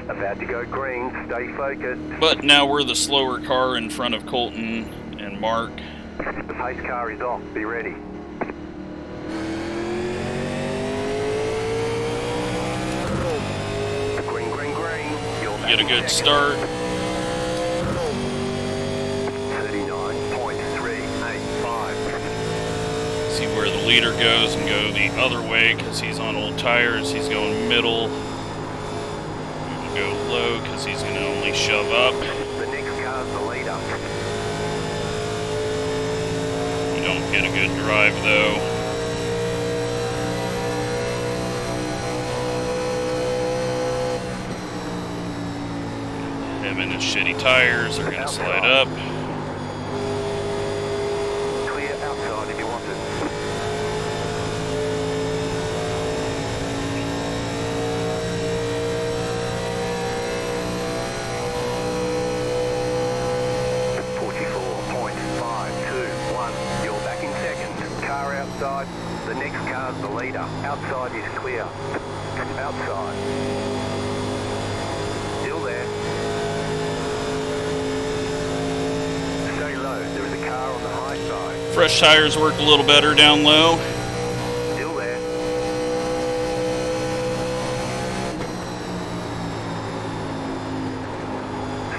About to go green, stay focused. But now we're the slower car in front of Colton and Mark. The pace car is off, be ready. Green, green, green. Get a good start. 39.385. See where the leader goes and go the other way because he's on old tires. He's going middle. Go low because he's going to only shove up. The next car's the leader. We don't get a good drive though. Him and his shitty tires are going to slide up. Clear outside if you want it. The next car's the leader. Outside is clear. Outside. Still there. Stay low. There is a car on the high side. Fresh tires work a little better down low. Still there.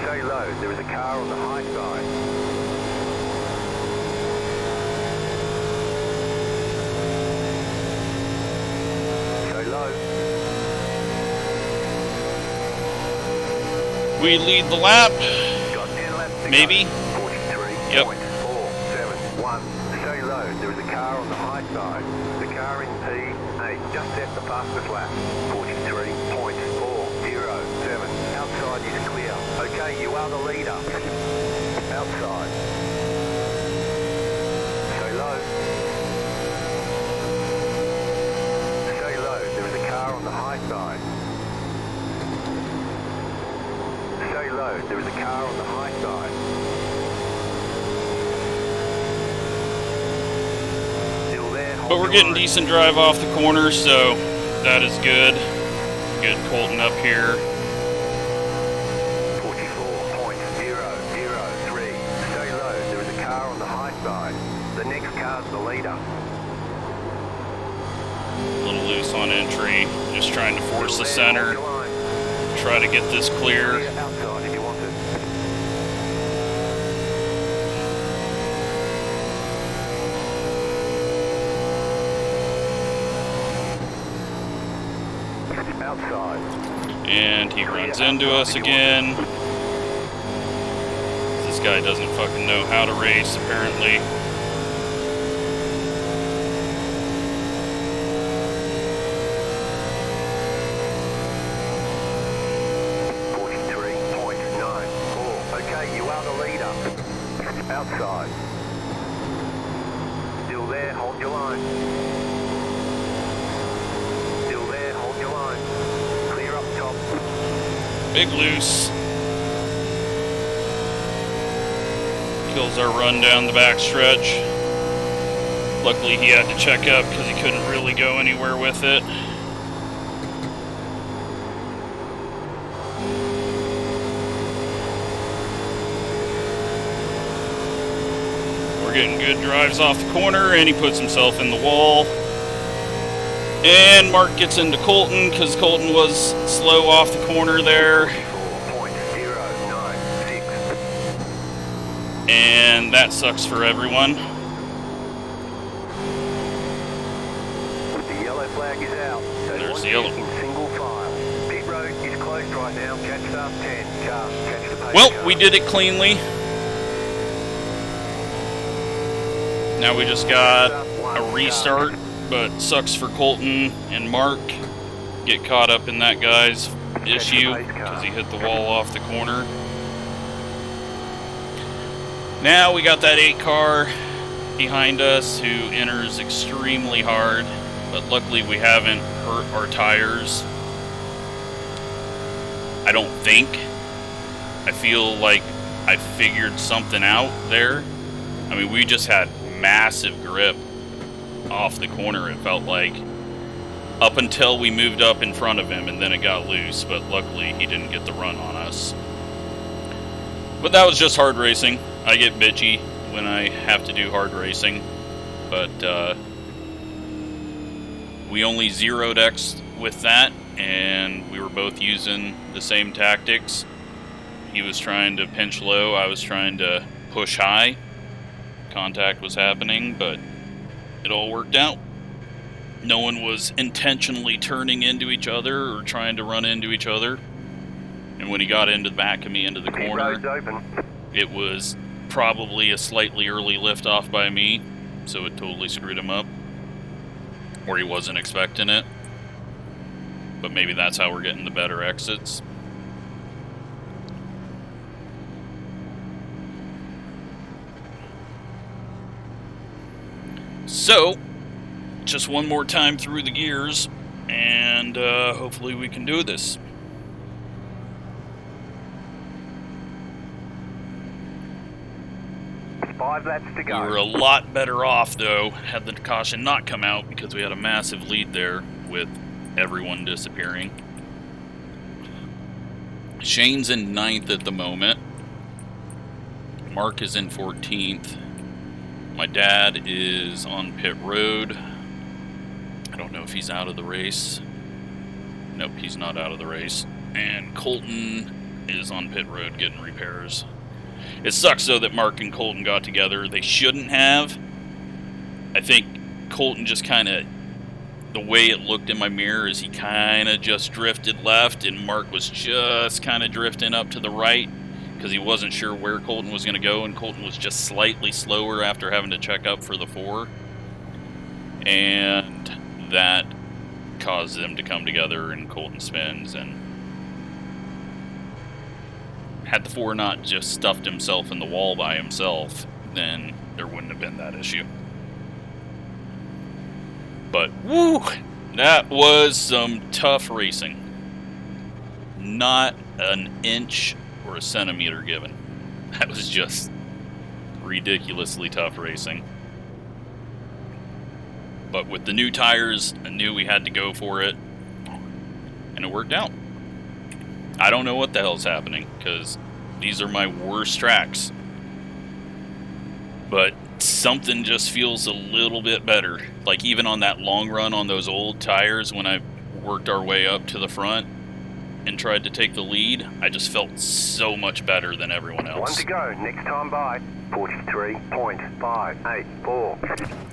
Stay low. There is a car on the high side. We lead the lap. Maybe. 43. Yep. 471. Stay low. There is a car on the high side. The car just set the fastest lap. 43.407. Outside is clear. Okay, you are the leader. Outside. Stay low. Stay low. There is a car on the high side. Stay low. There is a car on the high side. Still there. But we're getting decent drive off the corner, so that is good. Good Colton up here. 44.003. Stay low. There is a car on the high side. The next car's the leader. A little loose on entry. Just trying to force the center. Try to get this clear. Outside if you want it. Outside. And he runs into us again. This guy doesn't fucking know how to race, apparently. Okay, you are the leader. Outside. Still there, hold your line. Still there, hold your line. Clear up top. Big loose. Kills our run down the back stretch. Luckily he had to check up because he couldn't really go anywhere with it. We're getting good drives off the corner, and he puts himself in the wall. And Mark gets into Colton because Colton was slow off the corner there. 4.096. And that sucks for everyone. The yellow flag is out. There's the yellow. In single file. Pit road is closed right now. Catch start 10. Car, catch the pace Well, car. we did it cleanly. Now we just got a restart, but sucks for Colton and Mark. Get caught up in that guy's issue because he hit the wall off the corner. Now we got that 8 car behind us who enters extremely hard, but luckily we haven't hurt our tires. I don't think. I feel like I figured something out there. I mean, we just had massive grip off the corner, it felt like, up until we moved up in front of him, and then it got loose, but luckily he didn't get the run on us. But that was just hard racing. I get bitchy when I have to do hard racing, but we only zeroed X with that, and we were both using the same tactics. He was trying to pinch low, I was trying to push high. Contact was happening, but it all worked out. No one was intentionally turning into each other or trying to run into each other. And when he got into the back of me, into the corner, it was probably a slightly early liftoff by me, so it totally screwed him up. Or he wasn't expecting it. But maybe that's how we're getting the better exits. So, just one more time through the gears, and hopefully we can do this. Five laps to go. We were a lot better off, though, had the caution not come out, because we had a massive lead there with everyone disappearing. Shane's in 9th at the moment. Mark is in 14th. My dad is on pit road. I don't know if he's out of the race. Nope, he's not out of the race. And Colton is on pit road getting repairs. It sucks, though, that Mark and Colton got together. They shouldn't have. I think Colton just kind of, the way it looked in my mirror is he kind of just drifted left, and Mark was just kind of drifting up to the right because he wasn't sure where Colton was going to go, and Colton was just slightly slower after having to check up for the 4. And that caused them to come together in Colton spins, and had the 4 not just stuffed himself in the wall by himself, then there wouldn't have been that issue. But woo, that was some tough racing. Not an inch or a centimeter given. That was just ridiculously tough racing. But with the new tires, I knew we had to go for it, and it worked out. I don't know what the hell's happening, because these are my worst tracks. But something just feels a little bit better. Like even on that long run on those old tires, when I worked our way up to the front and tried to take the lead, I just felt so much better than everyone else. 1 to go, next time by 43.584.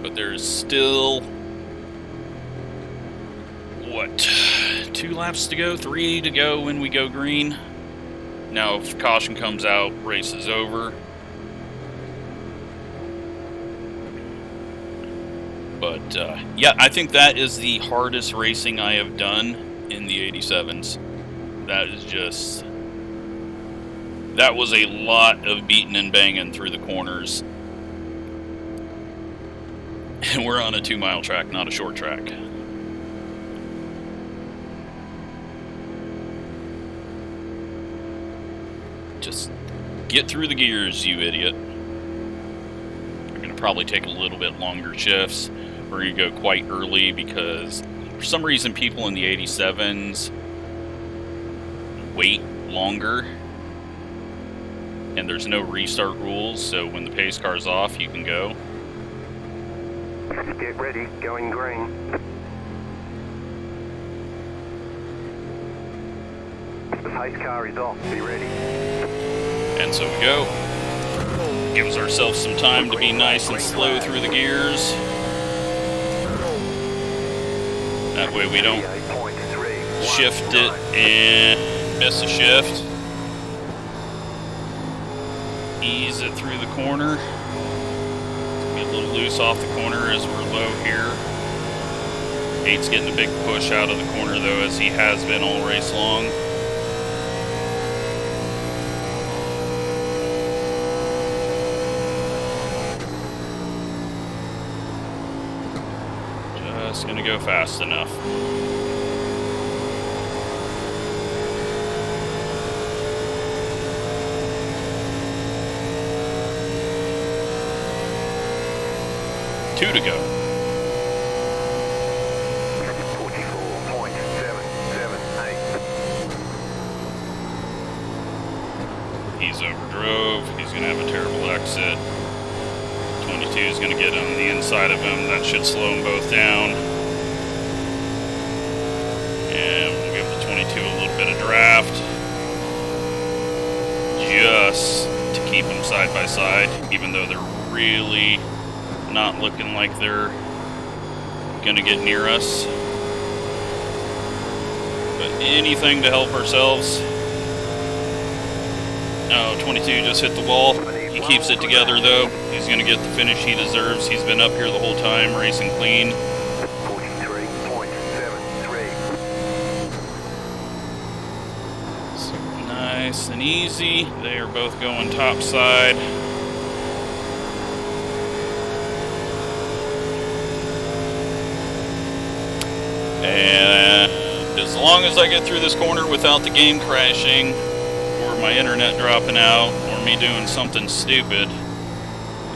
But there's still, what, 2 laps to go, 3 to go when we go green. Now if caution comes out, race is over. But yeah, I think that is the hardest racing I have done in the 87s. That is just, that was a lot of beating and banging through the corners. And we're on a 2-mile track, not a short track. Just get through the gears, you idiot. We're going to probably take a little bit longer shifts. We're going to go quite early because for some reason people in the 87s wait longer. And there's no restart rules, so when the pace car's off, you can go. Get ready, going green. The pace car is off, be ready. And so we go. Gives ourselves some time to be nice and slow through the gears. That way we don't shift it and miss a shift. Ease it through the corner. Be a little loose off the corner as we're low here. Hate's getting a big push out of the corner though, as he has been all race long. Just gonna go fast enough. Two to go. 44.778. He's overdrove. He's going to have a terrible exit. 22 is going to get on the inside of him. That should slow them both down. And we'll give the 22 a little bit of draft. Just to keep them side by side, even though they're really not looking like they're gonna get near us. But anything to help ourselves. Oh, 22 just hit the wall. He keeps it together though. He's gonna get the finish he deserves. He's been up here the whole time, racing clean. 43.73. So nice and easy. They are both going top side. And as long as I get through this corner without the game crashing, or my internet dropping out, or me doing something stupid,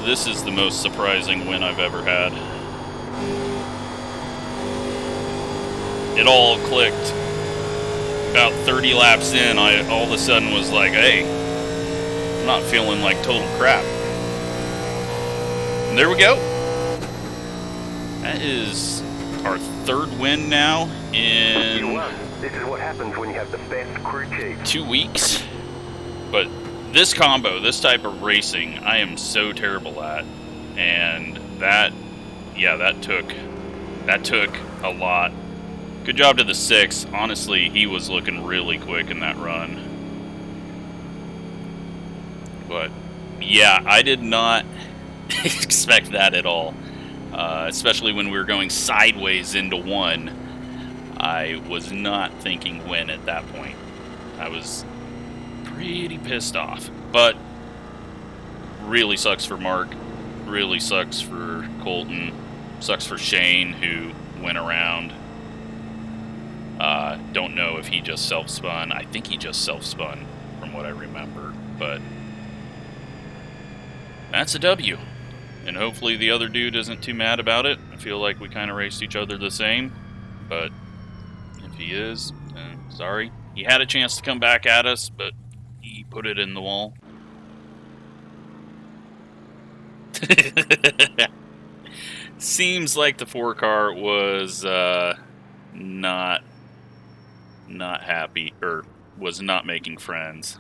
this is the most surprising win I've ever had. It all clicked. About 30 laps in, I all of a sudden was like, hey, I'm not feeling like total crap. And there we go. That is our third win now in This is what happens when you have the best crew chief. 2 weeks. But this combo, this type of racing, I am so terrible at. And that, yeah, that took That took a lot. Good job to the 6. Honestly, he was looking really quick in that run. But, yeah, I did not expect that at all. Especially when we were going sideways into 1. I was not thinking win at that point. I was pretty pissed off. But, really sucks for Mark. Really sucks for Colton. Sucks for Shane, who went around. Don't know if he just self-spun. I think he just self-spun, from what I remember. But that's a W. And hopefully the other dude isn't too mad about it. I feel like we kind of raced each other the same. But if he is, then sorry. He had a chance to come back at us, but he put it in the wall. Seems like the 4-car was not happy, or was not making friends.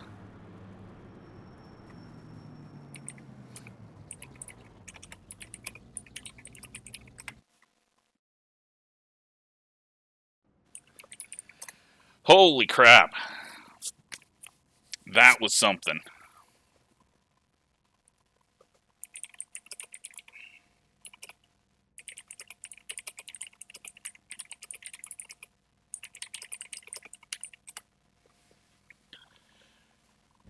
Holy crap. That was something.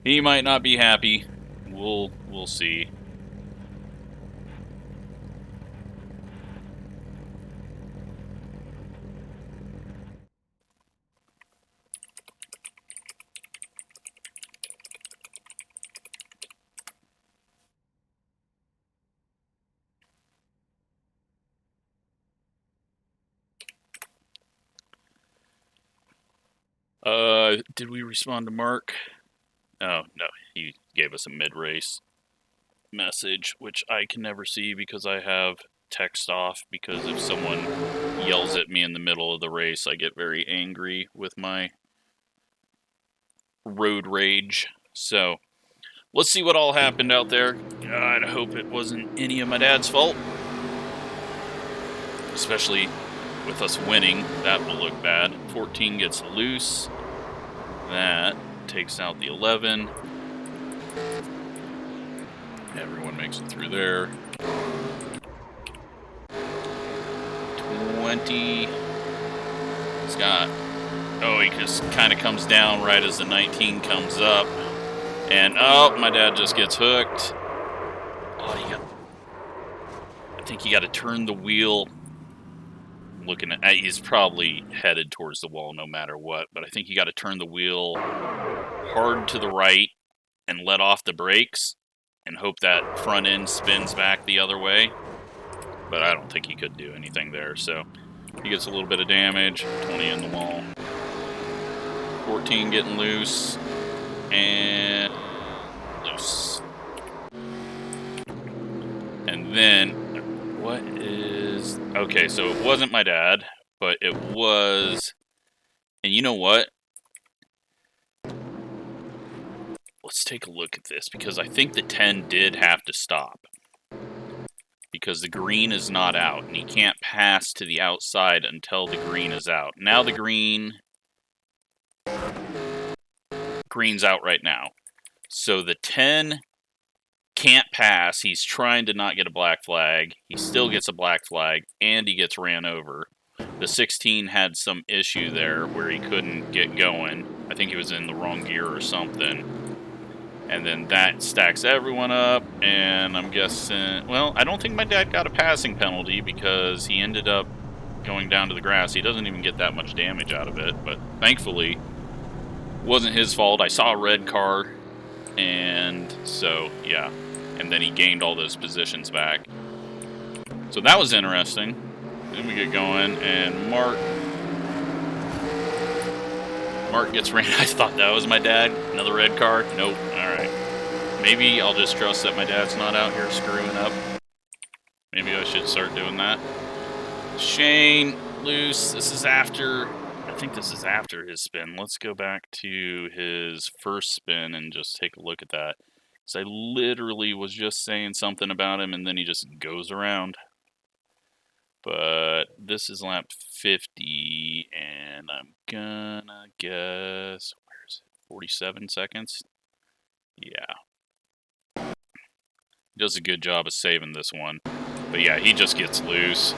He might not be happy. We'll see. Did we respond to Mark? Oh, no. He gave us a mid-race message, which I can never see because I have text off, because if someone yells at me in the middle of the race, I get very angry with my road rage. So, let's see what all happened out there. God, I hope it wasn't any of my dad's fault. Especially with us winning, that will look bad. 14 gets loose. That takes out the 11. Everyone makes it through there. 20. Scott. Oh, he just kind of comes down right as the 19 comes up. And, oh, my dad just gets hooked. Oh, I think you got to turn the wheel. Looking at, he's probably headed towards the wall no matter what, but I think you got to turn the wheel hard to the right and let off the brakes and hope that front end spins back the other way. But I don't think he could do anything there, so he gets a little bit of damage. 20 in the wall. 14 getting loose and loose. And then what is... Okay, so it wasn't my dad, but it was... And you know what? Let's take a look at this, because I think the 10 did have to stop. Because the green is not out, and he can't pass to the outside until the green is out. Now the green's out right now. So the 10 can't pass. He's trying to not get a black flag. He still gets a black flag, and he gets ran over. The 16 had some issue there where he couldn't get going. I think he was in the wrong gear or something. And then that stacks everyone up, and I'm guessing... Well, I don't think my dad got a passing penalty because he ended up going down to the grass. He doesn't even get that much damage out of it, but thankfully, it wasn't his fault. I saw a red car, and so, yeah. And then he gained all those positions back. So that was interesting. Then we get going, and Mark gets ran. I thought that was my dad. Another red car. Nope. Alright. Maybe I'll just trust that my dad's not out here screwing up. Maybe I should start doing that. Shane, loose. This is after... I think this is after his spin. Let's go back to his first spin and just take a look at that. Because I literally was just saying something about him, and then he just goes around. But this is lap 50, and I'm gonna guess, where is it, 47 seconds? Yeah. Does a good job of saving this one. But yeah, he just gets loose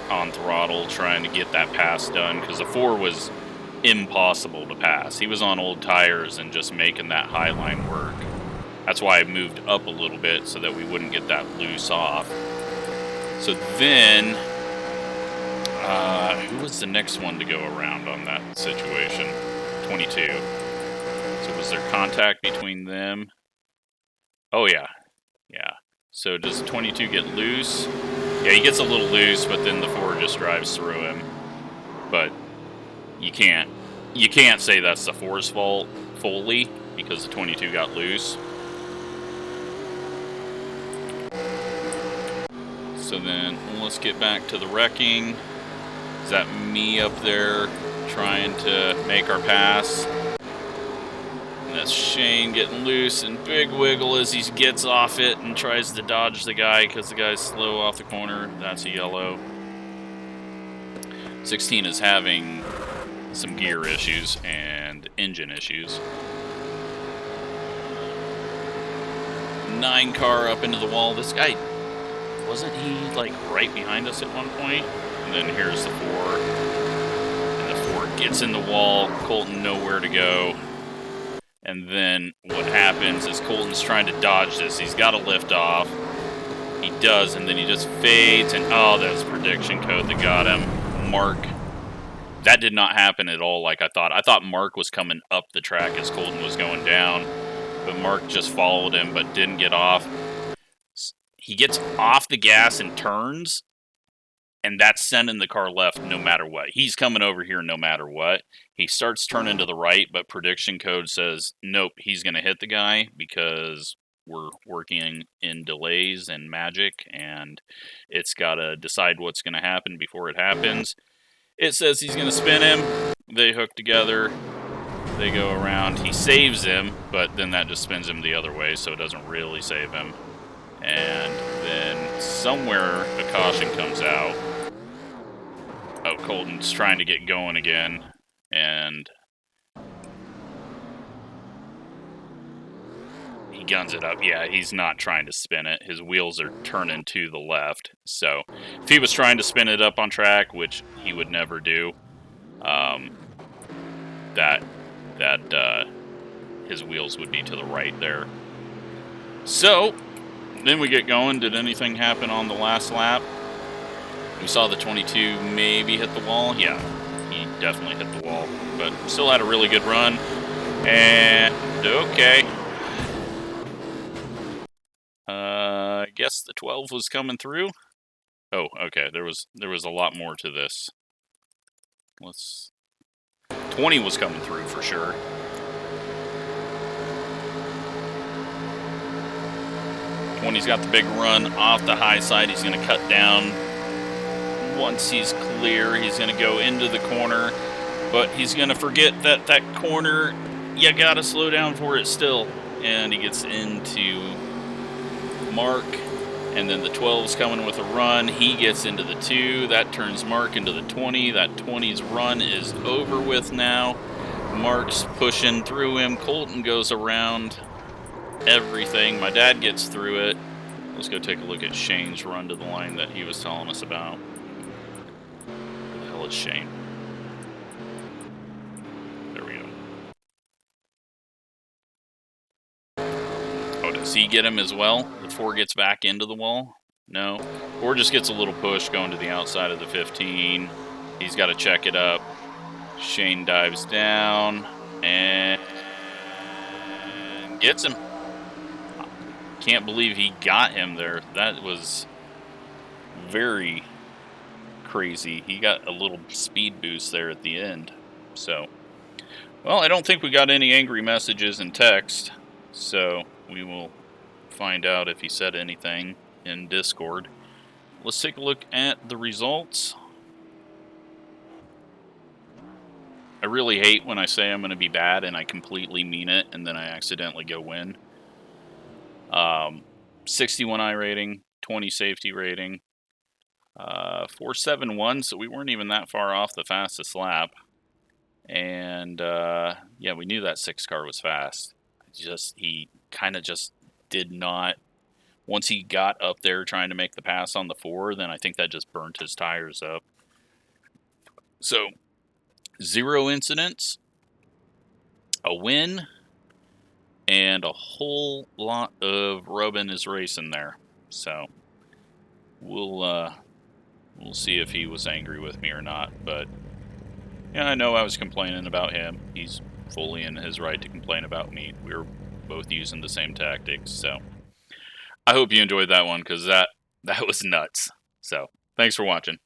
on throttle trying to get that pass done, because the 4 was impossible to pass. He was on old tires and just making that high line work. That's why I moved up a little bit, so that we wouldn't get that loose off. So then, who was the next one to go around on that situation? 22. So was there contact between them? Oh yeah, yeah. So does 22 get loose? Yeah, he gets a little loose, but then the 4 just drives through him. But you can't say that's the 4's fault fully, because the 22 got loose. So then let's get back to the wrecking. Is that me up there trying to make our pass? And that's Shane getting loose and big wiggle as he gets off it and tries to dodge the guy because the guy's slow off the corner. That's a yellow. 16 is having some gear issues and engine issues. 9 car up into the wall. This guy, wasn't he like right behind us at one point? And then here's the 4. And the 4 gets in the wall. Colton nowhere to go. And then what happens is Colton's trying to dodge this. He's got to lift off. He does, and then he just fades. And oh, that's prediction code that got him. Mark. That did not happen at all like I thought. I thought Mark was coming up the track as Colton was going down. But Mark just followed him but didn't get off. He gets off the gas and turns, and that's sending the car left no matter what. He's coming over here no matter what. He starts turning to the right, but prediction code says, nope, he's going to hit the guy because we're working in delays and magic, and it's got to decide what's going to happen before it happens. It says he's going to spin him. They hook together. They go around. He saves him, but then that just spins him the other way, so it doesn't really save him. And then somewhere a caution comes out. Oh, Colton's trying to get going again. And he guns it up. Yeah, he's not trying to spin it. His wheels are turning to the left. So if he was trying to spin it up on track, which he would never do, his wheels would be to the right there. So then we get going. Did anything happen on the last lap? We saw the 22 maybe hit the wall. Yeah, he definitely hit the wall, but still had a really good run. And okay, I guess the 12 was coming through. Oh, okay. There was a lot more to this. 20 was coming through for sure. When he's got the big run off the high side, he's going to cut down. Once he's clear, he's going to go into the corner, but he's going to forget that corner, you got to slow down for it still. And he gets into Mark, and then the 12's coming with a run. He gets into the 2. That turns Mark into the 20. That 20's run is over with now. Mark's pushing through him. Colton goes around everything. My dad gets through it. Let's go take a look at Shane's run to the line that he was telling us about. Where the hell is Shane? There we go. Oh, does he get him as well? The 4 gets back into the wall? No. 4 just gets a little push going to the outside of the 15. He's got to check it up. Shane dives down and gets him. Can't believe he got him there. That was very crazy. He got a little speed boost there at the end. So, well, I don't think we got any angry messages in text. So, we will find out if he said anything in Discord. Let's take a look at the results. I really hate when I say I'm going to be bad and I completely mean it and then I accidentally go win. 61 iRating, 20 safety rating. 471, so we weren't even that far off the fastest lap. And yeah, we knew that 6 car was fast. He kind of just did not. Once he got up there trying to make the pass on the 4, then I think that just burnt his tires up. So 0 incidents, a win, and a whole lot of rubbing his racing there. So we'll see if he was angry with me or not. But yeah, I know I was complaining about him. He's fully in his right to complain about me. We were both using the same tactics. So I hope you enjoyed that one, because that was nuts. So thanks for watching.